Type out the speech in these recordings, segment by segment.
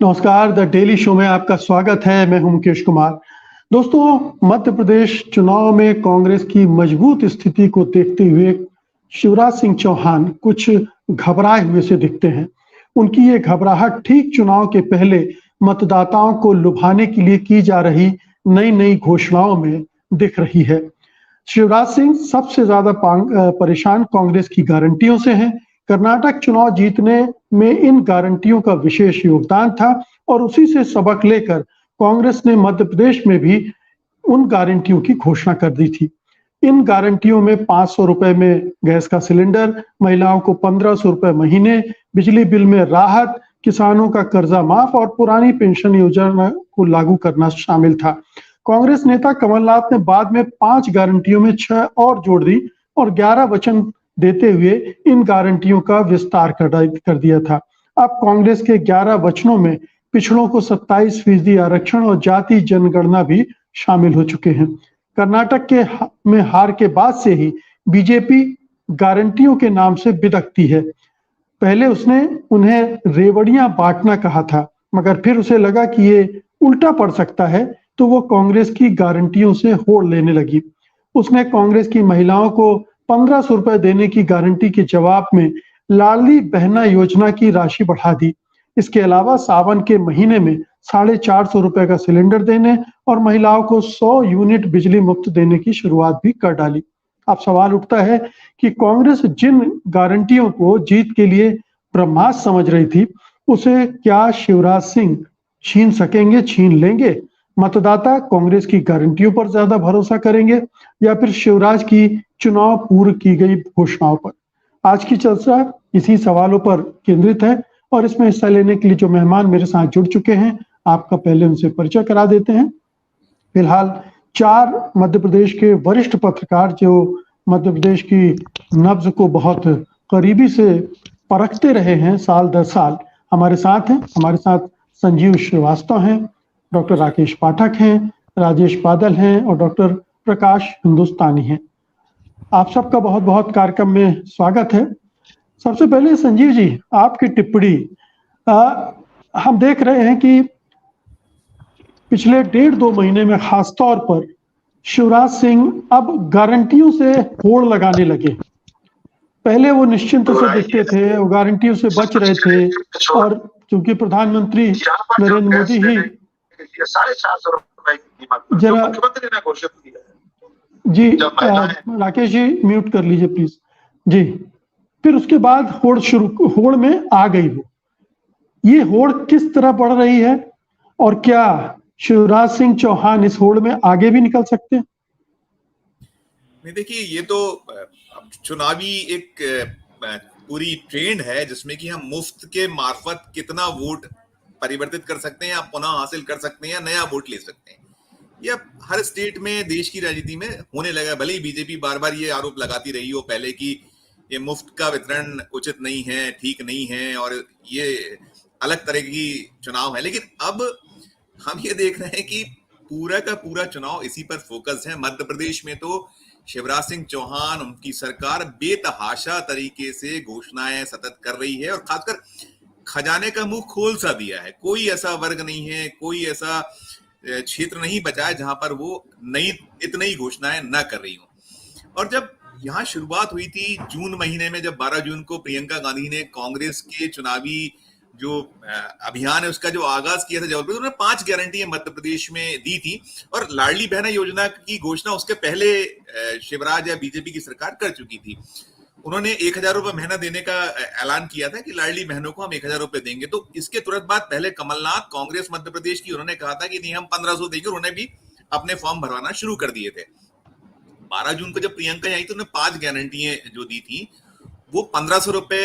नमस्कार, the daily show में आपका स्वागत है। मैं हूं मुकेश कुमार। दोस्तों, मध्य प्रदेश चुनाव में कांग्रेस की मजबूत स्थिति को देखते हुए शिवराज सिंह चौहान कुछ घबराए हुए से दिखते हैं। उनकी ये घबराहट ठीक चुनाव के पहले मतदाताओं को लुभाने के लिए की जा रही नई-नई घोषणाओं में दिख रही है। शिवराज सिंह सबसे ज्यादा परेशान कांग्रेस की गारंटियों से हैं। कर्नाटक चुनाव जीतने में इन गारंटियों का विशेष योगदान था और उसी से सबक लेकर कांग्रेस ने मध्य प्रदेश में भी उन गारंटियों की घोषणा कर दी थी। इन गारंटियों में 500 रुपए में गैस का सिलेंडर, महिलाओं को 1500 रुपए महीने, बिजली बिल में राहत, किसानों का कर्जा माफ और पुरानी पेंशन योजना को लागू करना शामिल था। कांग्रेस नेता कमलनाथ ने बाद में 5 गारंटियों में 6 और जोड़ दी और 11 वचन देते हुए इन गारंटियों का विस्तार कर दिया था। अब कांग्रेस के 11 वचनों में पिछड़ों को 27% आरक्षण और जाति जनगणना भी शामिल हो चुके हैं। कर्नाटक के में हार के बाद से ही बीजेपी गारंटियों के नाम से बिदकती है। पहले उसने उन्हें रेवड़ियां बांटना कहा था, मगर फिर उसे लगा कि ये उल्टा पड़ सकता है, तो वो कांग्रेस की गारंटियों से होड़ लेने लगी। उसने कांग्रेस की महिलाओं को 1500 रुपए देने की गारंटी के जवाब में लाडली बहना योजना की राशि बढ़ा दी। इसके अलावा सावन के महीने में 450 रुपए का सिलेंडर देने और महिलाओं को 100 यूनिट बिजली मुफ्त देने की शुरुआत भी कर डाली। अब सवाल उठता है कि कांग्रेस जिन गारंटियों को जीत के लिए ब्रह्मास्त्र समझ रही थी, उसे क्या शिवराज सिंह छीन सकेंगे, छीन लेंगे? मतदाता कांग्रेस की गारंटियों पर ज्यादा भरोसा करेंगे या फिर शिवराज की चुनाव पूर्व की गई घोषणाओं पर? आज की चर्चा इसी सवालों पर केंद्रित है और इसमें हिस्सा लेने के लिए जो मेहमान मेरे साथ जुड़ चुके हैं, आपका पहले उनसे परिचय करा देते हैं। फिलहाल 4 मध्य प्रदेश के वरिष्ठ पत्रकार जो मध्य प्रदेश की नब्ज को बहुत करीबी से परखते रहे हैं साल दर साल, हमारे साथ हैं। हमारे साथ संजीव श्रीवास्तव हैं, डॉक्टर राकेश पाठक हैं, राजेश बादल हैं और डॉक्टर प्रकाश हिंदुस्तानी हैं। आप सबका बहुत बहुत कार्यक्रम में स्वागत है। सबसे पहले संजीव जी, आपकी टिप्पणी। हम देख रहे हैं कि पिछले 1.5-2 महीने में खास तौर पर शिवराज सिंह अब गारंटियों से होड़ लगाने लगे। पहले वो निश्चिंत से दिखते थे, वो गारंटियों से बच रहे थे और क्योंकि प्रधानमंत्री नरेंद्र मोदी ही 450 रुपए की कीमत जरा मुख्यमंत्री ने घोषित किया है जी। राकेश जी म्यूट कर लीजिए प्लीज जी। फिर उसके बाद होड़ में आ गई वो। ये होड़ किस तरह बढ़ रही है और क्या शिवराज सिंह चौहान इस होड़ में आगे भी निकल सकते हैं? नहीं, देखिए, ये तो चुनावी एक पूरी ट्रेंड है जिसमें कि हम मुफ्त के मार्फत कितना वोट परिवर्तित कर सकते हैं या पुनः हासिल कर सकते हैं या नया वोट ले सकते हैं। ये हर स्टेट में देश की राजनीति में होने लगा। भले ही बीजेपी बार बार ये आरोप लगाती रही हो पहले कि ये मुफ्त का वितरण उचित नहीं है, ठीक नहीं है और ये अलग तरह की चुनाव है, लेकिन अब हम ये देख रहे हैं कि पूरा का पूरा चुनाव इसी पर फोकस है। मध्य प्रदेश में तो शिवराज सिंह चौहान, उनकी सरकार बेतहाशा तरीके से घोषणाएं सतत कर रही है और खासकर खजाने का मुंह खोल सा दिया है। कोई ऐसा वर्ग नहीं है, कोई ऐसा क्षेत्र नहीं बचा है जहां पर वो इतनी घोषणाएं न कर रही हो। और जब यहाँ शुरुआत हुई थी जून महीने में, जब 12 जून को प्रियंका गांधी ने कांग्रेस के चुनावी जो अभियान है उसका जो आगाज किया था जबलपुर, उन्होंने 5 गारंटी मध्य प्रदेश में दी थी और लाडली बहना योजना की घोषणा उसके पहले शिवराज या बीजेपी की सरकार कर चुकी थी। उन्होंने 1000 रुपए महीना देने का ऐलान किया था कि लाडली बहनों को हम 1000 रुपए देंगे। तो इसके तुरंत बाद पहले कमलनाथ, कांग्रेस मध्य प्रदेश की, उन्होंने कहा था कि नहीं, हम 1500 देंगे। उन्होंने भी अपने फॉर्म भरवाना शुरू कर दिए थे। 12 जून को जब प्रियंका आई तो उन्होंने 5 गारंटियां जो दी थी, वो 1500 रुपए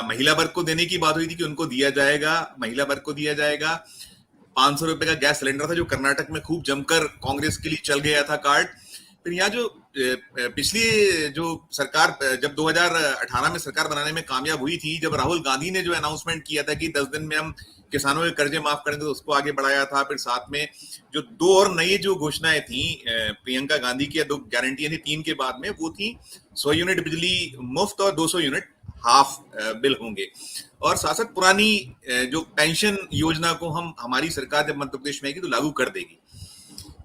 महिला वर्ग को देने की बात हुई थी कि उनको दिया जाएगा, महिला वर्ग को दिया जाएगा। 500 रुपए का गैस सिलेंडर था जो कर्नाटक में खूब जमकर कांग्रेस के लिए चल गया था कार्ड। फिर यहाँ जो पिछली जो सरकार जब 2018 में सरकार बनाने में कामयाब हुई थी, जब राहुल गांधी ने जो अनाउंसमेंट किया था कि 10 दिन में हम किसानों के कर्जे माफ करेंगे, तो उसको आगे बढ़ाया था। फिर साथ में जो 2 और नई जो घोषणाएं थी प्रियंका गांधी की, 2 गारंटियां थी 3 के बाद में, वो थी 100 यूनिट बिजली मुफ्त और 200 यूनिट हाफ बिल होंगे। और साथ साथ पुरानी जो पेंशन योजना को हमारी सरकार जब मध्य प्रदेश में आएगी तो लागू कर देगी।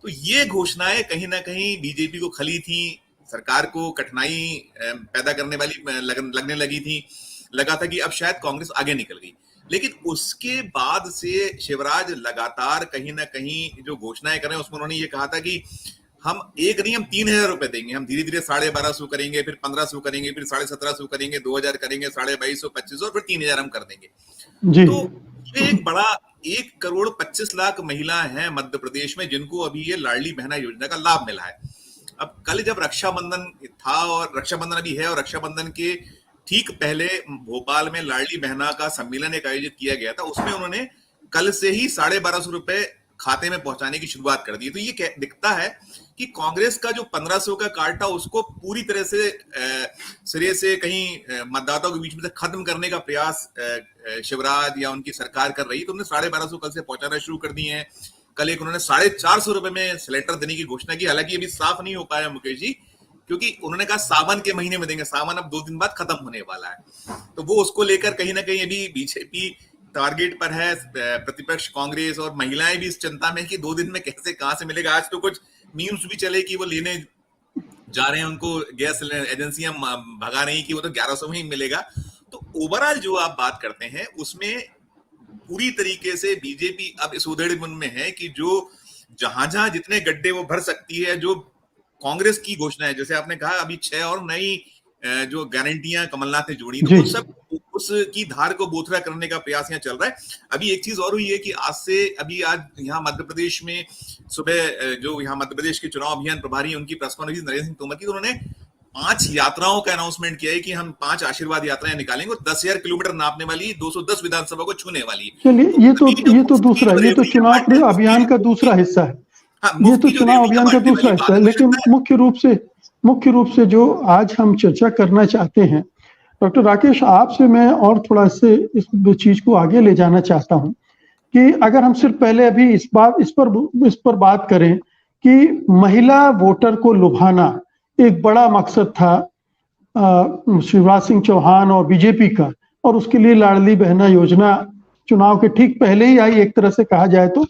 तो ये घोषणाएं कहीं ना कहीं बीजेपी को खली थी, सरकार को कठिनाई पैदा करने वाली लगने लगी थी। लगा था कि अब शायद कांग्रेस आगे निकल गई। लेकिन उसके बाद से शिवराज लगातार कहीं ना कहीं जो घोषणाएं कर रहे हैं उसमें उन्होंने ये कहा था कि हम एक नहीं, हम 3,000 रुपए देंगे, हम धीरे धीरे 1250 करेंगे, फिर 1500 करेंगे, फिर 1750 करेंगे, 2000 करेंगे, 2250, 2500 और फिर 3000 हम कर देंगे। जी। तो ये एक बड़ा 1,25,00,000 महिला हैं मध्य प्रदेश में जिनको अभी ये लाडली बहना योजना का लाभ मिला है। अब कल जब रक्षाबंधन था और रक्षाबंधन अभी है और रक्षाबंधन के ठीक पहले भोपाल में लाडली बहना का सम्मेलन एक आयोजित किया गया था, उसमें उन्होंने कल से ही 1250 रुपए खाते में पहुंचाने की शुरुआत कर दी। तो ये दिखता है कि कांग्रेस का जो 1500 का कार्ड था उसको पूरी तरह से सिरे से कहीं मतदाताओं के बीच में से खत्म करने का प्रयास शिवराज या उनकी सरकार कर रही है। तो उन्होंने 1250 कल से पहुंचाना शुरू कर दिए हैं। कल एक उन्होंने 450 रुपए में सिलेंडर देने की घोषणा की। हालांकि अभी साफ नहीं हो पाया मुकेश जी, क्योंकि उन्होंने कहा सावन के महीने में देंगे, सावन अब 2 दिन बाद खत्म होने वाला है। तो वो उसको लेकर कहीं ना कहीं अभी बीजेपी टारगेट पर है, प्रतिपक्ष कांग्रेस और महिलाएं भी इस चिंता में कि 2 दिन में कैसे कहां से मिलेगा। आज तो कुछ मीम्स भी चले कि वो लेने जा रहे हैं, उनको गैस एजेंसियां भगा रही कि वो तो 1100 में ही मिलेगा। तो ओवरऑल जो आप बात करते हैं उसमें पूरी तरीके से बीजेपी अब इस उधेड़बुन में है कि जो जहां जहां जितने गड्ढे वो भर सकती है, जो कांग्रेस की घोषणा है, जैसे आपने कहा अभी 6 और नई जो गारंटियां कमलनाथ ने जोड़ी, तो उस सब उसकी धार को बोथरा करने का प्रयास यहाँ चल रहा है। अभी एक चीज और हुई है कि आज यहाँ मध्य प्रदेश में सुबह जो यहाँ मध्य प्रदेश के चुनाव अभियान प्रभारी उनकी प्रेस कॉन्फ्रेंस नरेंद्र सिंह तोमर की, तो उन्होंने 5 यात्राओं का अनाउंसमेंट किया है कि हम 5 आशीर्वाद यात्राएं निकालेंगे और 10,000 किलोमीटर नापने वाली, 210 विधानसभा को छूने वाली। चलिए, ये तो दूसरा, ये तो चुनाव अभियान का दूसरा हिस्सा है। ये तो चुनाव अभियान का दूसरा हिस्सा है। लेकिन मुख्य रूप से जो आज हम चर्चा करना चाहते हैं, डॉक्टर राकेश, आपसे मैं और थोड़ा से इस चीज को आगे ले जाना चाहता हूं कि अगर हम सिर्फ पहले अभी इस पर बात करें कि महिला वोटर को लुभाना एक बड़ा मकसद था शिवराज सिंह चौहान और बीजेपी का, और उसके लिए लाडली बहना योजना चुनाव के ठीक पहले ही आई। एक तरह से कहा जाए तो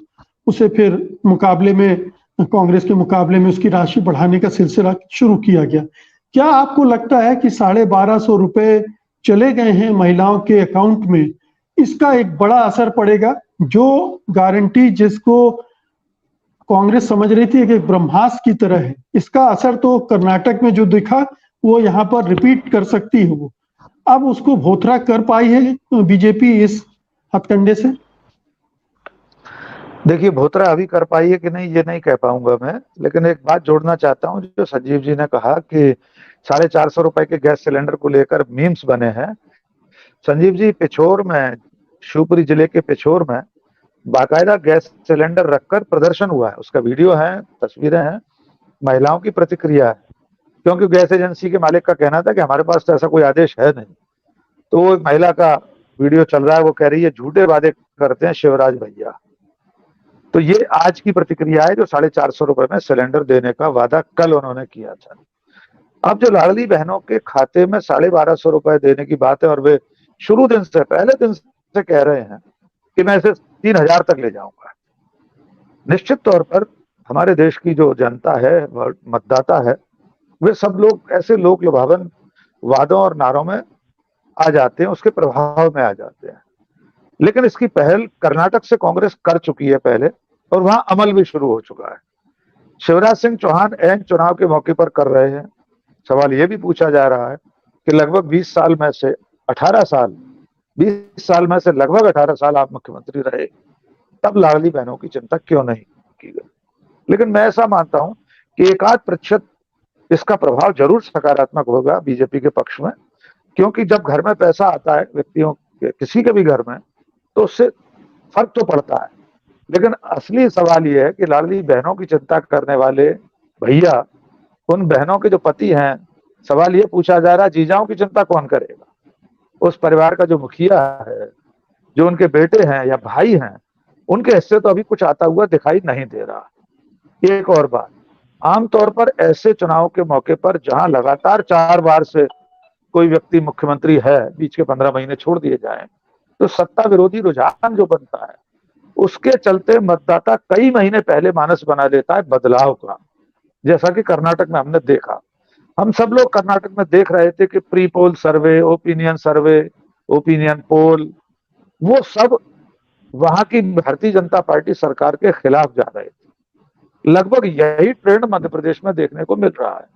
उसे फिर मुकाबले में, कांग्रेस के मुकाबले में उसकी राशि बढ़ाने का सिलसिला शुरू किया गया। क्या आपको लगता है कि 1250 रुपए चले गए हैं महिलाओं के अकाउंट में, इसका एक बड़ा असर पड़ेगा? जो गारंटी जिसको कांग्रेस समझ रही थी कि ब्रह्मास्त्र की तरह है, इसका असर तो कर्नाटक में जो दिखा वो यहाँ पर रिपीट कर सकती है। वो अब उसको भोथरा कर पाई है बीजेपी इस हथकंडे से? देखिए, भोथरा अभी कर पाई है कि नहीं ये नहीं कह पाऊंगा मैं, लेकिन एक बात जोड़ना चाहता हूं जो संजीव जी ने कहा कि 450 रुपए के गैस सिलेंडर को लेकर मीम्स बने हैं। संजीव जी, पिछोर में, शिवपुरी जिले के पिछोर में बाकायदा गैस सिलेंडर रखकर प्रदर्शन हुआ है। उसका वीडियो है, तस्वीरें हैं, महिलाओं की प्रतिक्रिया है। क्योंकि गैस एजेंसी के मालिक का कहना था कि हमारे पास तो ऐसा कोई आदेश है नहीं। तो वो महिला का वीडियो चल रहा है, वो कह रही है झूठे वादे करते हैं शिवराज भैया। तो ये आज की प्रतिक्रिया है जो 450 रुपए में सिलेंडर देने का वादा कल उन्होंने किया था। अब जो लाडली बहनों के खाते में 1250 रुपए देने की बात है और वे शुरू दिन से, पहले दिन से कह रहे हैं कि मैं इसे 3000 तक ले जाऊंगा। निश्चित तौर पर हमारे देश की जो जनता है, मतदाता है, वे सब लोग ऐसे लोक लुभावन वादों और नारों में आ जाते हैं, उसके प्रभाव में आ जाते हैं। लेकिन इसकी पहल कर्नाटक से कांग्रेस कर चुकी है पहले, और वहां अमल भी शुरू हो चुका है। शिवराज सिंह चौहान ऐन चुनाव के मौके पर कर रहे हैं। सवाल यह भी पूछा जा रहा है कि लगभग 20 साल में से 18 साल, 20 साल में से लगभग 18 साल आप मुख्यमंत्री रहे, तब लाडली बहनों की चिंता क्यों नहीं की गई? लेकिन मैं ऐसा मानता हूं कि 1-8% इसका प्रभाव जरूर सकारात्मक होगा बीजेपी के पक्ष में, क्योंकि जब घर में पैसा आता है व्यक्तियों के, किसी के भी घर में, तो उससे फर्क तो पड़ता है। लेकिन असली सवाल यह है कि लाडली बहनों की चिंता करने वाले भैया, उन बहनों के जो पति हैं, सवाल ये पूछा जा रहा है जीजाओं की चिंता कौन करेगा? उस परिवार का जो मुखिया है, जो उनके बेटे हैं या भाई हैं, उनके हिस्से तो अभी कुछ आता हुआ दिखाई नहीं दे रहा। एक और बात, आमतौर पर ऐसे चुनाव के मौके पर जहां लगातार 4 बार से कोई व्यक्ति मुख्यमंत्री है, बीच के 15 महीने छोड़ दिए जाएं, तो सत्ता विरोधी रुझान जो बनता है उसके चलते मतदाता कई महीने पहले मानस बना लेता है बदलाव का, जैसा कि कर्नाटक में हमने देखा। हम सब लोग कर्नाटक में देख रहे थे कि प्री पोल सर्वे, ओपिनियन पोल, वो सब वहां की भारतीय जनता पार्टी सरकार के खिलाफ जा रहे थे। लगभग यही ट्रेंड मध्य प्रदेश में देखने को मिल रहा है।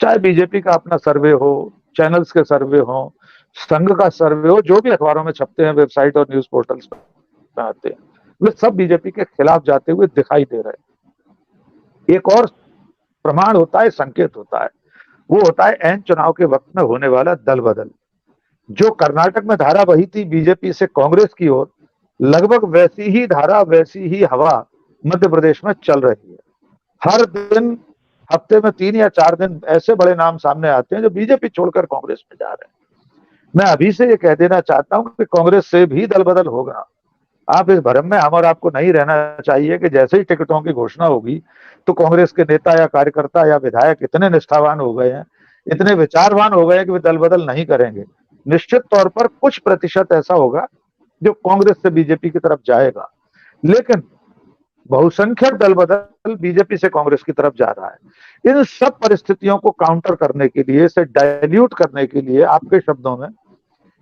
चाहे बीजेपी का अपना सर्वे हो, चैनल्स के सर्वे हो, संघ का सर्वे हो, जो भी अखबारों में छपते हैं, वेबसाइट और न्यूज पोर्टल्स पे आते हैं, वे सब बीजेपी के खिलाफ जाते हुए दिखाई दे रहे हैं। एक और प्रमाण होता है, संकेत होता है, वो होता है एन चुनाव के वक्त में होने वाला दल बदल। जो कर्नाटक में धारा बही थी बीजेपी से कांग्रेस की ओर, लगभग वैसी ही धारा, वैसी ही हवा मध्य प्रदेश में चल रही है। हर दिन, हफ्ते में 3 या 4 दिन ऐसे बड़े नाम सामने आते हैं जो बीजेपी छोड़कर कांग्रेस में जा रहे हैं। मैं अभी से ये कह देना चाहता हूं कि कांग्रेस से भी दल बदल होगा। आप इस भ्रम में हम और आपको नहीं रहना चाहिए कि जैसे ही टिकटों की घोषणा होगी तो कांग्रेस के नेता या कार्यकर्ता या विधायक इतने निष्ठावान हो गए हैं, इतने विचारवान हो गए कि वे दल बदल नहीं करेंगे। निश्चित तौर पर कुछ प्रतिशत ऐसा होगा जो कांग्रेस से बीजेपी की तरफ जाएगा, लेकिन बहुसंख्यक दल बदल बीजेपी से कांग्रेस की तरफ जा रहा है। इन सब परिस्थितियों को काउंटर करने के लिए, इसे डाइल्यूट करने के लिए, आपके शब्दों में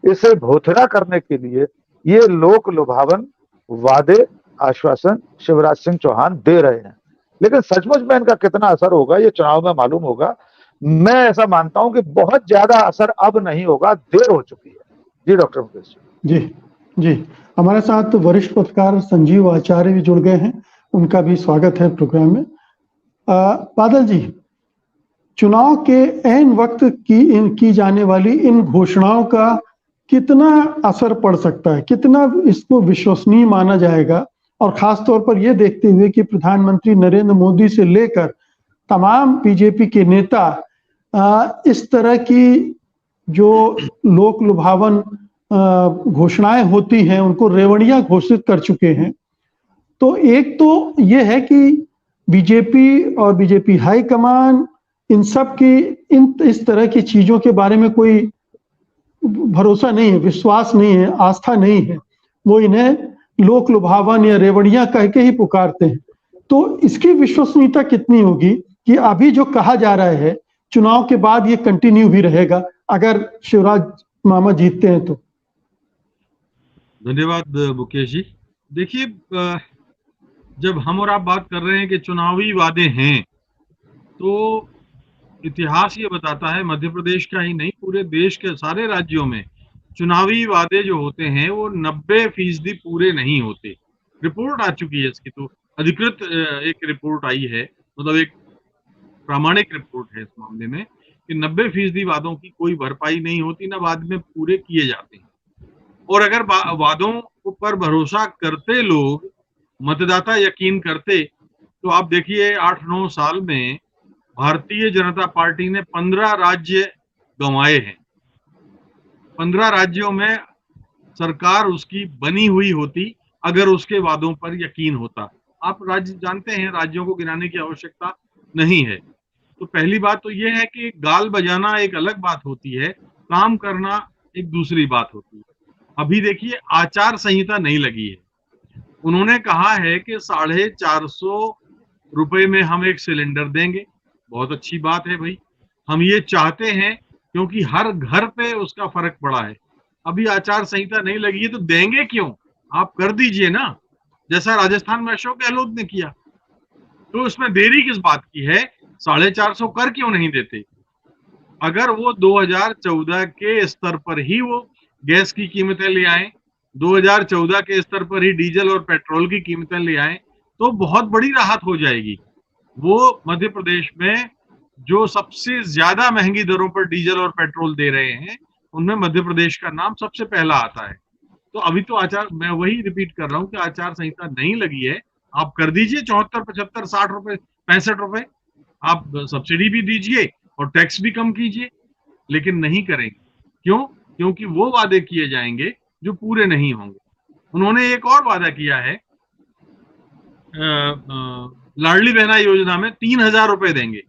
इसे भोथरा करने के लिए ये लोक लुभावन वादे, आश्वासन शिवराज सिंह चौहान दे रहे हैं। लेकिन सचमुच में इनका कितना असर होगा ये चुनाव में मालूम होगा। मैं ऐसा मानता हूं कि बहुत ज्यादा असर अब नहीं होगा, देर हो चुकी है। जी डॉक्टर मुकेश जी जी, हमारे साथ वरिष्ठ पत्रकार संजीव आचार्य भी जुड़ गए हैं, उनका भी स्वागत है प्रोग्राम में। बादल जी, चुनाव के ऐन वक्त की जाने वाली इन घोषणाओं का कितना असर पड़ सकता है, कितना इसको विश्वसनीय माना जाएगा, और खास तौर पर यह देखते हुए कि प्रधानमंत्री नरेंद्र मोदी से लेकर तमाम बीजेपी के नेता इस तरह की जो लोक लुभावन घोषणाएं होती हैं उनको रेवड़ियां घोषित कर चुके हैं। तो एक तो ये है कि बीजेपी और बीजेपी हाईकमान इन सब की इस तरह की चीजों के बारे में कोई भरोसा नहीं है, विश्वास नहीं है, आस्था नहीं है। वो इन्हें लोक लुभावन या रेवड़ियां कह के ही पुकारते हैं। तो इसकी विश्वसनीयता कितनी होगी कि अभी जो कहा जा रहा है चुनाव के बाद ये कंटिन्यू भी रहेगा अगर शिवराज मामा जीतते हैं तो? धन्यवाद मुकेश जी। देखिए, जब हम और आप बात कर रहे हैं कि चुनावी वादे हैं, तो इतिहास ये बताता है, मध्य प्रदेश का ही नहीं पूरे देश के सारे राज्यों में चुनावी वादे जो होते हैं वो 90% पूरे नहीं होते। रिपोर्ट आ चुकी है इसकी, तो अधिकृत एक रिपोर्ट आई है, मतलब एक प्रामाणिक रिपोर्ट है इस मामले में, कि 90% वादों की कोई भरपाई नहीं होती, ना बाद में पूरे किए जाते हैं। और अगर वादों पर भरोसा करते लोग, मतदाता यकीन करते, तो आप देखिए 8-9 साल में भारतीय जनता पार्टी ने 15 राज्य गंवाए हैं। 15 राज्यों में सरकार उसकी बनी हुई होती अगर उसके वादों पर यकीन होता। आप राज्य जानते हैं, राज्यों को गिनाने की आवश्यकता नहीं है। तो पहली बात तो यह है कि गाल बजाना एक अलग बात होती है, काम करना एक दूसरी बात होती है। अभी देखिए, आचार संहिता नहीं लगी है। उन्होंने कहा है कि 450 रुपए में हम एक सिलेंडर देंगे। बहुत अच्छी बात है भाई, हम ये चाहते हैं क्योंकि हर घर पे उसका फर्क पड़ा है। अभी आचार संहिता नहीं लगी है तो देंगे क्यों? आप कर दीजिए ना, जैसा राजस्थान में अशोक गहलोत ने किया। तो उसमें देरी किस बात की है? 450 कर क्यों नहीं देते? अगर वो 2014 के स्तर पर ही वो गैस की कीमतें ले आए, 2014 के स्तर पर ही डीजल और पेट्रोल की कीमतें ले आए, तो बहुत बड़ी राहत हो जाएगी। वो मध्य प्रदेश में जो सबसे ज्यादा महंगी दरों पर डीजल और पेट्रोल दे रहे हैं, उनमें मध्य प्रदेश का नाम सबसे पहला आता है। तो अभी तो आचार, मैं वही रिपीट कर रहा हूं कि आचार संहिता नहीं लगी है। आप कर दीजिए 74, 75, 60 रुपए, 65 रुपए, आप सब्सिडी भी दीजिए और टैक्स भी कम कीजिए, लेकिन नहीं करेंगे। क्यों? क्योंकि वो वादे किए जाएंगे जो पूरे नहीं होंगे। उन्होंने एक और वादा किया है, लाडली बहना योजना में 3000 रुपए देंगे।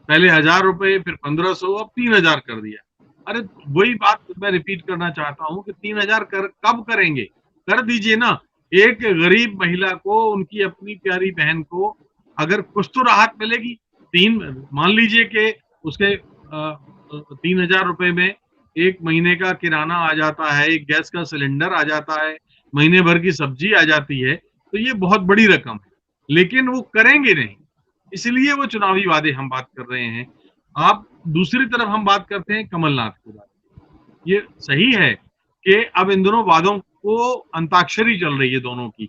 पहले 1000 रुपए, फिर 1500, अब 3000 कर दिया। अरे वही बात मैं रिपीट करना चाहता हूँ कि 3,000 कब करेंगे? कर दीजिए ना। एक गरीब महिला को, उनकी अपनी प्यारी बहन को अगर कुछ तो राहत मिलेगी। मान लीजिए कि उसके 3,000 रुपए में एक महीने का किराना आ जाता है, एक गैस का सिलेंडर आ जाता है, महीने भर की सब्जी आ जाती है, तो ये बहुत बड़ी रकम है। लेकिन वो करेंगे नहीं, इसलिए वो चुनावी वादे हम बात कर रहे हैं। आप दूसरी तरफ हम बात करते हैं कमलनाथ की बात। ये सही है कि अब इन दोनों वादों को अंताक्षरी चल रही है दोनों की,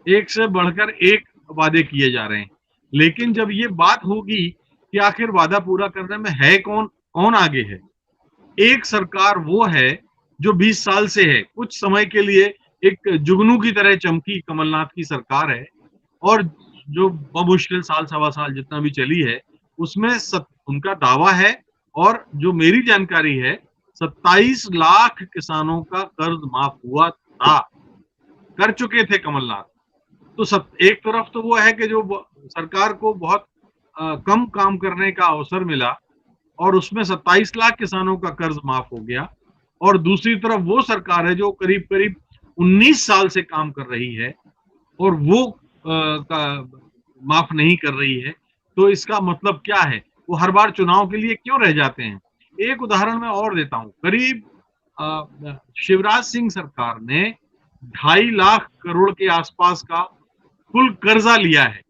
एक से बढ़कर एक वादे किए जा रहे हैं। लेकिन जब ये बात होगी कि आखिर वादा पूरा करने में है कौन, कौन आगे है? एक सरकार वो है जो 20 साल से है, कुछ समय के लिए एक जुगनू की तरह चमकी कमलनाथ की सरकार है, और जो बमुश्किल साल सवा साल जितना भी चली है उसमें उनका दावा है, और जो मेरी जानकारी है 27 लाख किसानों का कर्ज माफ हुआ था, कर चुके थे कमलनाथ। तो एक तरफ तो वो है कि जो सरकार को बहुत कम काम करने का अवसर मिला और उसमें 27 लाख किसानों का कर्ज माफ हो गया, और दूसरी तरफ वो सरकार है जो करीब करीब 19 साल से काम कर रही है और वो माफ नहीं कर रही है। तो इसका मतलब क्या है? वो हर बार चुनाव के लिए क्यों रह जाते हैं? एक उदाहरण मैं और देता हूं। करीब शिवराज सिंह सरकार ने 2.5 लाख करोड़ के आसपास का कुल कर्जा लिया है,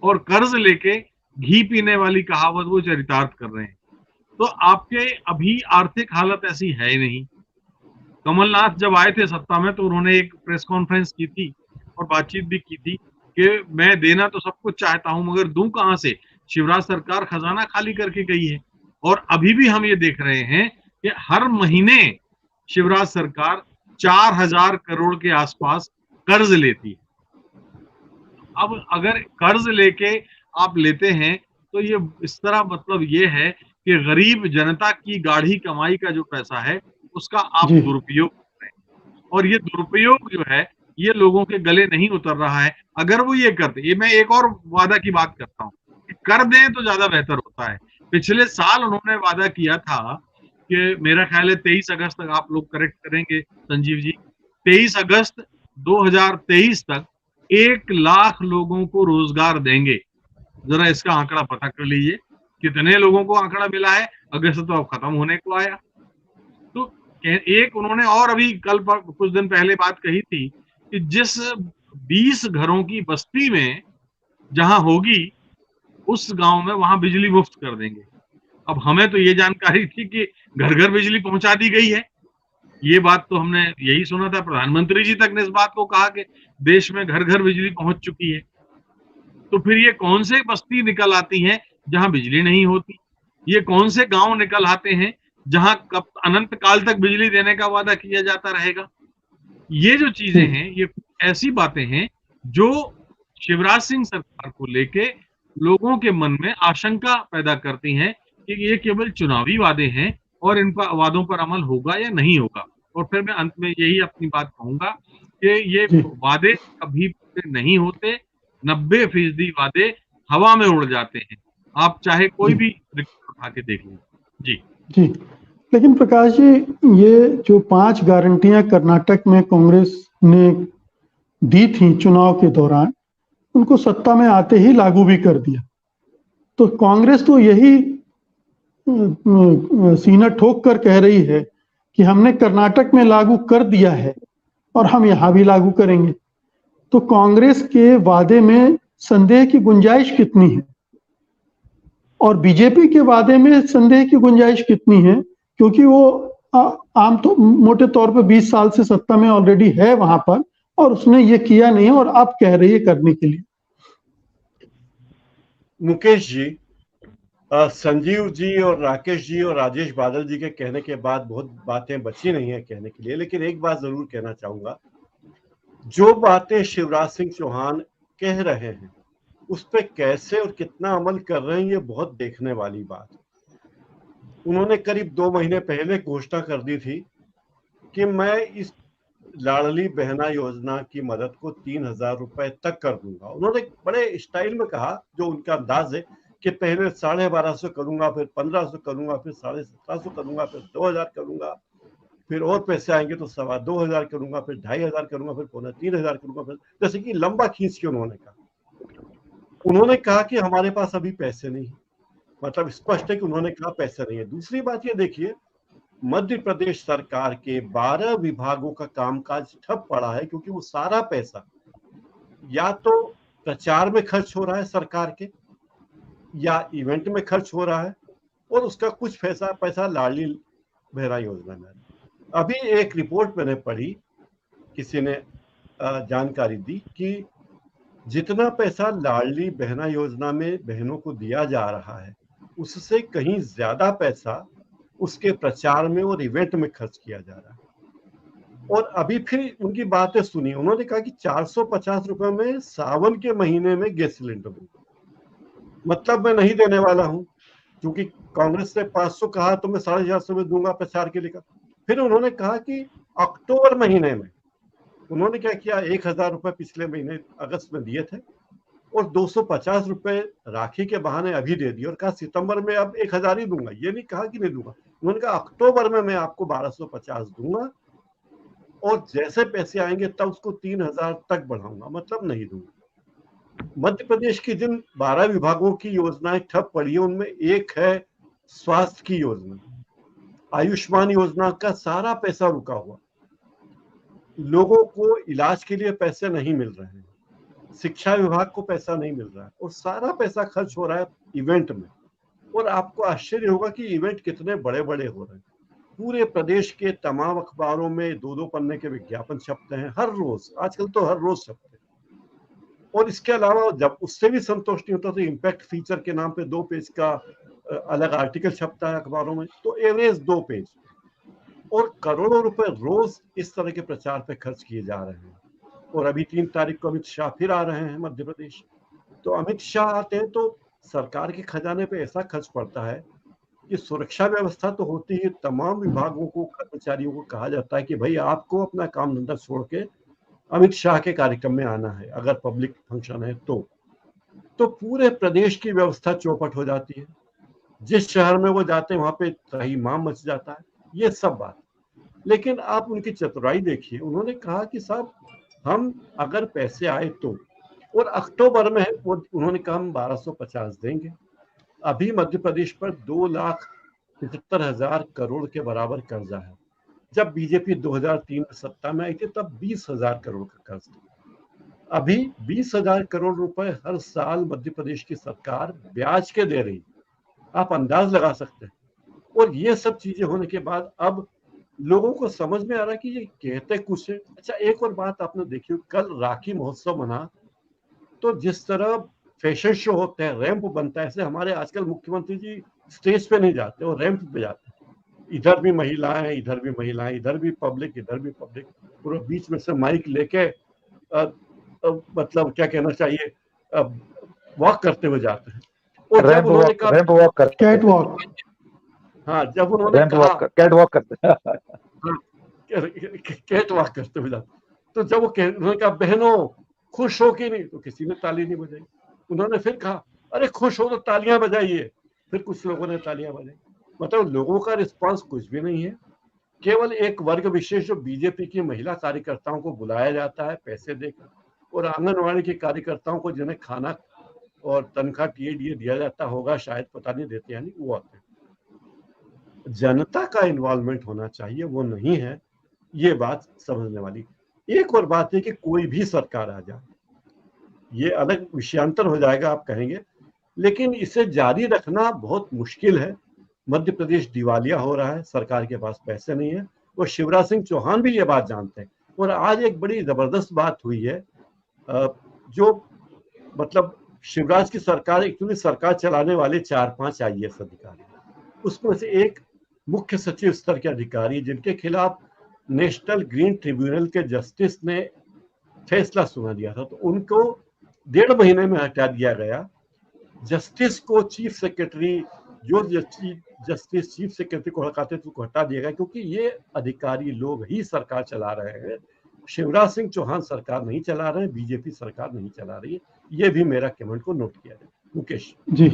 और कर्ज लेके घी पीने वाली कहावत वो चरितार्थ कर रहे हैं। तो आपके अभी आर्थिक हालत ऐसी है नहीं। कमलनाथ जब आए थे सत्ता में तो उन्होंने एक प्रेस कॉन्फ्रेंस की थी और बातचीत भी की थी कि मैं देना तो सब कुछ चाहता हूं मगर दूं कहां से? शिवराज सरकार खजाना खाली करके गई है, और अभी भी हम ये देख रहे हैं कि हर महीने शिवराज सरकार 4,000 करोड़ के आसपास कर्ज लेती है। अब अगर कर्ज लेके आप लेते हैं तो ये इस तरह मतलब ये है कि गरीब जनता की गाढ़ी कमाई का जो पैसा है उसका आप जी। दुरुपयोग कर रहे हैं, और ये दुरुपयोग जो है ये लोगों के गले नहीं उतर रहा है। अगर वो ये करते, ये मैं एक और वादा की बात करता हूँ, कर दें तो ज्यादा बेहतर होता है। पिछले साल उन्होंने वादा किया था कि मेरा ख्याल है 23 अगस्त तक, आप लोग करेक्ट करेंगे संजीव जी, 23 अगस्त 2023 तक 1 लाख लोगों को रोजगार देंगे। जरा इसका आंकड़ा पता कर लीजिए, कितने लोगों को आंकड़ा मिला है? अगस्त तो अब खत्म होने को आया। तो एक उन्होंने और अभी कल कुछ दिन पहले बात कही थी कि जिस 20 घरों की बस्ती में जहां होगी उस गांव में वहां बिजली मुफ्त कर देंगे। अब हमें तो ये जानकारी थी कि घर घर बिजली पहुंचा दी गई है। ये बात तो हमने यही सुना था, प्रधानमंत्री जी तक ने इस बात को कहा कि देश में घर घर बिजली पहुंच चुकी है। तो फिर ये कौन से बस्ती निकल आती हैं जहां बिजली नहीं होती? ये कौन से गांव निकल आते हैं जहां कब अनंत काल तक बिजली देने का वादा किया जाता रहेगा? ये जो चीजें हैं ये ऐसी बातें हैं जो शिवराज सिंह सरकार को लेके लोगों के मन में आशंका पैदा करती हैं कि ये केवल चुनावी वादे हैं और इन पर वादों पर अमल होगा या नहीं होगा। और फिर मैं अंत में यही अपनी बात कहूंगा कि ये वादे कभी पूरे नहीं होते, 90% वादे हवा में उड़ जाते हैं। आप चाहे कोई भी रिकॉर्ड उठा के देख लें। जी जी, लेकिन प्रकाश जी, ये जो 5 गारंटियां कर्नाटक में कांग्रेस ने दी थी चुनाव के दौरान, उनको सत्ता में आते ही लागू भी कर दिया। तो कांग्रेस तो यही सीना ठोक कर कह रही है कि हमने कर्नाटक में लागू कर दिया है और हम यहां भी लागू करेंगे। तो कांग्रेस के वादे में संदेह की गुंजाइश कितनी है, और बीजेपी के वादे में संदेह की गुंजाइश कितनी है? क्योंकि वो आम तो मोटे तौर पर 20 साल से सत्ता में ऑलरेडी है वहां पर, और उसने ये किया नहीं है और आप कह रही है करने के लिए। मुकेश जी, संजीव जी और राकेश जी और राजेश बादल जी के कहने के बाद बहुत बातें बची नहीं है कहने के लिए, लेकिन एक बात जरूर कहना चाहूंगा। जो बातें शिवराज सिंह चौहान कह रहे हैं उस पर कैसे और कितना अमल कर रहे हैं, ये बहुत देखने वाली बात है। उन्होंने करीब 2 महीने पहले घोषणा कर दी थी कि मैं इस लाडली बहना योजना की मदद को 3,000 रुपए तक कर दूंगा। उन्होंने बड़े स्टाइल में कहा, जो उनका अंदाज है कि पहले 1250 करूंगा, फिर 1500 करूंगा, फिर 1750 करूंगा, फिर 2000 करूंगा, फिर और पैसे आएंगे तो 2500 करूंगा, फिर 2500 करूंगा, फिर 3500 करूंगा, फिर जैसे कि लंबा खींच के उन्होंने कहा कि हमारे पास अभी पैसे नहीं, मतलब स्पष्ट है कि उन्होंने कहा पैसे नहीं है। दूसरी बात ये देखिए, मध्य प्रदेश सरकार के 12 विभागों का कामकाज ठप पड़ा है, क्योंकि वो सारा पैसा या तो प्रचार में खर्च हो रहा है सरकार के, या इवेंट में खर्च हो रहा है, और उसका कुछ पैसा लाडली बहना योजना में। अभी एक रिपोर्ट मैंने पढ़ी, किसी ने जानकारी दी कि जितना पैसा लाडली बहना योजना में बहनों को दिया जा रहा है, उससे कहीं ज्यादा पैसा उसके प्रचार में और इवेंट में खर्च किया जा रहा है। और अभी फिर उनकी बातें सुनी, उन्होंने कहा कि 450 रुपए में सावन के महीने में गैस सिलेंडर दूंगा, मतलब मैं नहीं देने वाला हूं, क्योंकि कांग्रेस ने 500 कहा तो मैं 450 में दूंगा प्रचार के लिए। फिर उन्होंने कहा कि अक्टूबर महीने में, उन्होंने क्या किया, 1000 रुपए पिछले महीने अगस्त में दिए थे और 250 रुपए राखी के बहाने अभी दे दिए, और कहा सितंबर में अब 1000 ही दूंगा। ये नहीं कहा कि नहीं दूंगा, उन्होंने कहा अक्टूबर में मैं आपको 1250 दूंगा, और जैसे पैसे आएंगे तब उसको 3000 तक बढ़ाऊंगा, मतलब नहीं दूंगा। मध्य प्रदेश की जिन 12 विभागों की योजनाएं ठप पड़ी है, उनमें एक है स्वास्थ्य की योजना। आयुष्मान योजना का सारा पैसा रुका हुआ, लोगों को इलाज के लिए पैसे नहीं मिल रहे हैं, शिक्षा विभाग को पैसा नहीं मिल रहा है, और सारा पैसा खर्च हो रहा है इवेंट में। और आपको आश्चर्य होगा कि इवेंट कितने बड़े बड़े हो रहे हैं। पूरे प्रदेश के तमाम अखबारों में 2-2 पन्ने के विज्ञापन छपते हैं हर रोज, आजकल तो हर रोज छपते हैं। और इसके अलावा जब उससे भी संतोष नहीं होता तो इम्पैक्ट फीचर के नाम पे 2 पेज का अलग आर्टिकल छपता है अखबारों में, तो एवरेज 2 पेज, और करोड़ों रुपए रोज इस तरह के प्रचार पे खर्च किए जा रहे हैं। और अभी 3 तारीख को अमित शाह फिर आ रहे हैं मध्य प्रदेश, तो अमित शाह आते हैं तो सरकार के खजाने पे ऐसा खर्च पड़ता है कि सुरक्षा व्यवस्था तो होती है, तमाम विभागों को, कर्मचारियों को कहा जाता है कि भाई आपको अपना काम धंधा छोड़ के अमित शाह के कार्यक्रम में आना है, अगर पब्लिक फंक्शन है तो पूरे प्रदेश की व्यवस्था चौपट हो जाती है। जिस शहर में वो जाते हैं वहां पे त्राहिमाम मच जाता है, ये सब बात। लेकिन आप उनकी चतुराई देखिए, उन्होंने कहा कि साहब हम अगर पैसे आए तो, और अक्टूबर में वो उन्होंने कहा हम 1250 देंगे। अभी मध्य प्रदेश पर 2,75,000 करोड़ के बराबर कर्जा है। जब बीजेपी 2003 में सत्ता में आई थी तब 20,000 करोड़ का कर्ज था। अभी 20,000 करोड़ रुपए हर साल मध्य प्रदेश की सरकार ब्याज के दे रही, आप अंदाज लगा सकते हैं। और ये सब चीजें होने के बाद अब लोगों को समझ में आ रहा है कि ये कहते कुछ है। अच्छा, एक और बात आपने देखी, कल राखी महोत्सव मना, तो जिस तरह फैशन शो होते हैं, रैंप बनता है, ऐसे हमारे आजकल मुख्यमंत्री जी स्टेज पे नहीं जाते, वो रैंप पे जाते हैं। इधर भी महिलाएं, इधर भी महिलाएं, इधर भी पब्लिक, इधर भी पब्लिक, पूरा बीच में से माइक लेके मतलब क्या कहना चाहिए, वॉक करते हुए जाते हैं। और जब उन्होंने कहा रैंप वॉक करते, कैट वॉक, हाँ, जब उन्होंने कहा कैट वॉक करते कैट वॉक करते हुए जाते, तो जब उन्होंने कहा बहनों खुश हो कि नहीं, तो किसी ने ताली नहीं बजाई। उन्होंने फिर कहा अरे खुश हो तो तालियां बजाइए, फिर कुछ लोगों ने तालियां बजाई। मतलब लोगों का रिस्पांस कुछ भी नहीं है। केवल एक वर्ग विशेष जो बीजेपी की महिला कार्यकर्ताओं को बुलाया जाता है पैसे देकर, और आंगनवाड़ी के कार्यकर्ताओं को जिन्हें खाना और तनख्वाह टीए दिया जाता होगा, शायद पता नहीं देते हैं, वो आते हैं। जनता का इन्वॉल्वमेंट होना चाहिए, वो नहीं है, ये बात समझने वाली। एक और बात है कि कोई भी सरकार आ जाए, ये अलग विषयांतर हो जाएगा आप कहेंगे, लेकिन इसे जारी रखना बहुत मुश्किल है। मध्य प्रदेश दिवालिया हो रहा है, सरकार के पास पैसे नहीं है, और शिवराज सिंह चौहान भी ये बात जानते हैं। और आज एक बड़ी जबरदस्त बात हुई है, जो मतलब शिवराज की सरकार, एक्चुअली सरकार चलाने वाले 4-5 IAS अधिकारी, उसमें से एक मुख्य सचिव स्तर के अधिकारी जिनके खिलाफ नेशनल ग्रीन ट्रिब्यूनल के जस्टिस ने फैसला सुना दिया था, तो उनको 1.5 महीने में हटा दिया गया। जस्टिस को चीफ सेक्रेटरी, जो जस्टिस चीफ सेक्रेटरी को हटाते थे उसको हटा दिया गया, क्योंकि ये अधिकारी लोग ही सरकार चला रहे हैं। शिवराज सिंह चौहान सरकार नहीं चला रहे हैं, बीजेपी सरकार नहीं चला रही है। ये भी मेरा कमेंट को नोट किया जाए। मुकेश जी।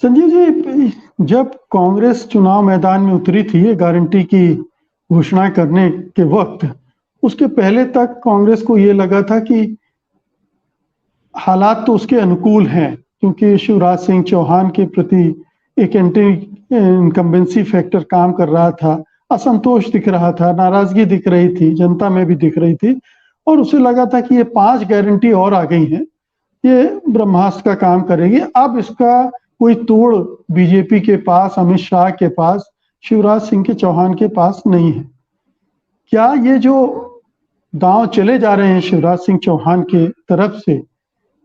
संजीव जी, जब कांग्रेस चुनाव मैदान में उतरी थी ये गारंटी की घोषणा करने के वक्त, उसके पहले तक कांग्रेस को ये लगा था कि हालात तो उसके अनुकूल हैं, क्योंकि शिवराज सिंह चौहान के प्रति एक एंटी इनकम्बेंसी फैक्टर काम कर रहा था, असंतोष दिख रहा था, नाराजगी दिख रही थी, जनता में भी दिख रही थी, और उसे लगा था कि ये 5 गारंटी और आ गई हैं, ये ब्रह्मास्त्र का काम करेगी। अब इसका कोई तोड़ बीजेपी के पास, अमित शाह के पास, शिवराज सिंह के चौहान के पास नहीं है। क्या ये जो दांव चले जा रहे हैं शिवराज सिंह चौहान के तरफ से,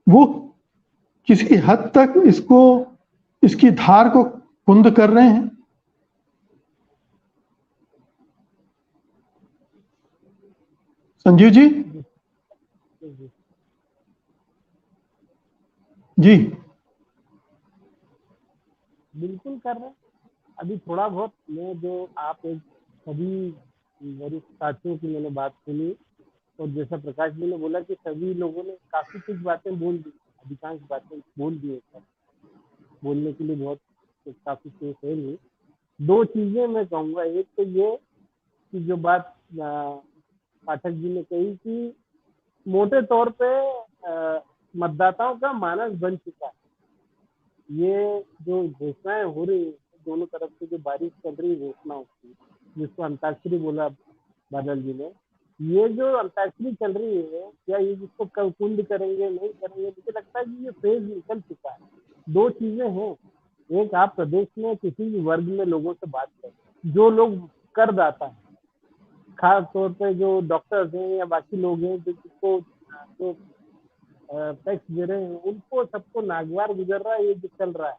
वो किसी हद तक इसकी धार को कुंद कर रहे हैं? संजीव जी? जी बिल्कुल कर रहे हैं। अभी थोड़ा बहुत मैं जो आप एक सभी वरिष्ठ साथियों की मैंने बात सुनी, और जैसा प्रकाश जी ने बोला कि सभी लोगों ने काफी कुछ बातें बोल दी, अधिकांश बातें बोल दी है, बोलने के लिए बहुत काफी शेष है नहीं। 2 चीजें मैं कहूँगा। एक तो ये कि जो बात पाठक जी ने कही कि मोटे तौर पे मतदाताओं का मानस बन चुका है। ये जो घोषणाएं हो रही है दोनों तरफ से, जो बारिश चल रही घोषणाओं की, जिसको अंताक्षरी बोला बादल जी ने, ये जो अंताक्षरी चल रही है, क्या ये जिसको कब कुंड करेंगे नहीं करेंगे, मुझे लगता है कि ये फेज निकल चुका है। 2 चीजें हैं। एक, आप प्रदेश में किसी भी वर्ग में लोगों से बात करें, जो लोग करदाता है, खास तौर पे जो डॉक्टर्स हैं या बाकी लोग हैं जिसको जो टैक्स दे रहे हैं, उनको सबको नागवार गुजर रहा है ये जो चल रहा है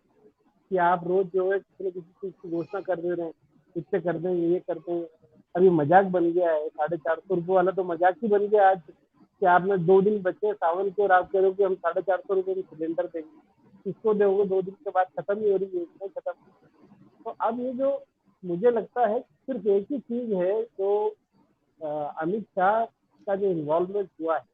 कि आप रोज जो है किसी न किसी चीज की घोषणा कर दे रहे हैं, इससे कर देंगे, ये कर देंगे। अभी मजाक बन गया है, 450 रुपये वाला तो मजाक ही बन गया आज कि आपने 2 दिन बचे सावन के और आप कह रहे हो कि हम 450 रुपये में सिलेंडर देंगे, किसको दोगे? 2 दिन के बाद खत्म ही हो रही है, नहीं खत्म। तो अब ये जो मुझे लगता है सिर्फ एक ही चीज है जो अमित शाह का जो इन्वॉल्वमेंट हुआ है,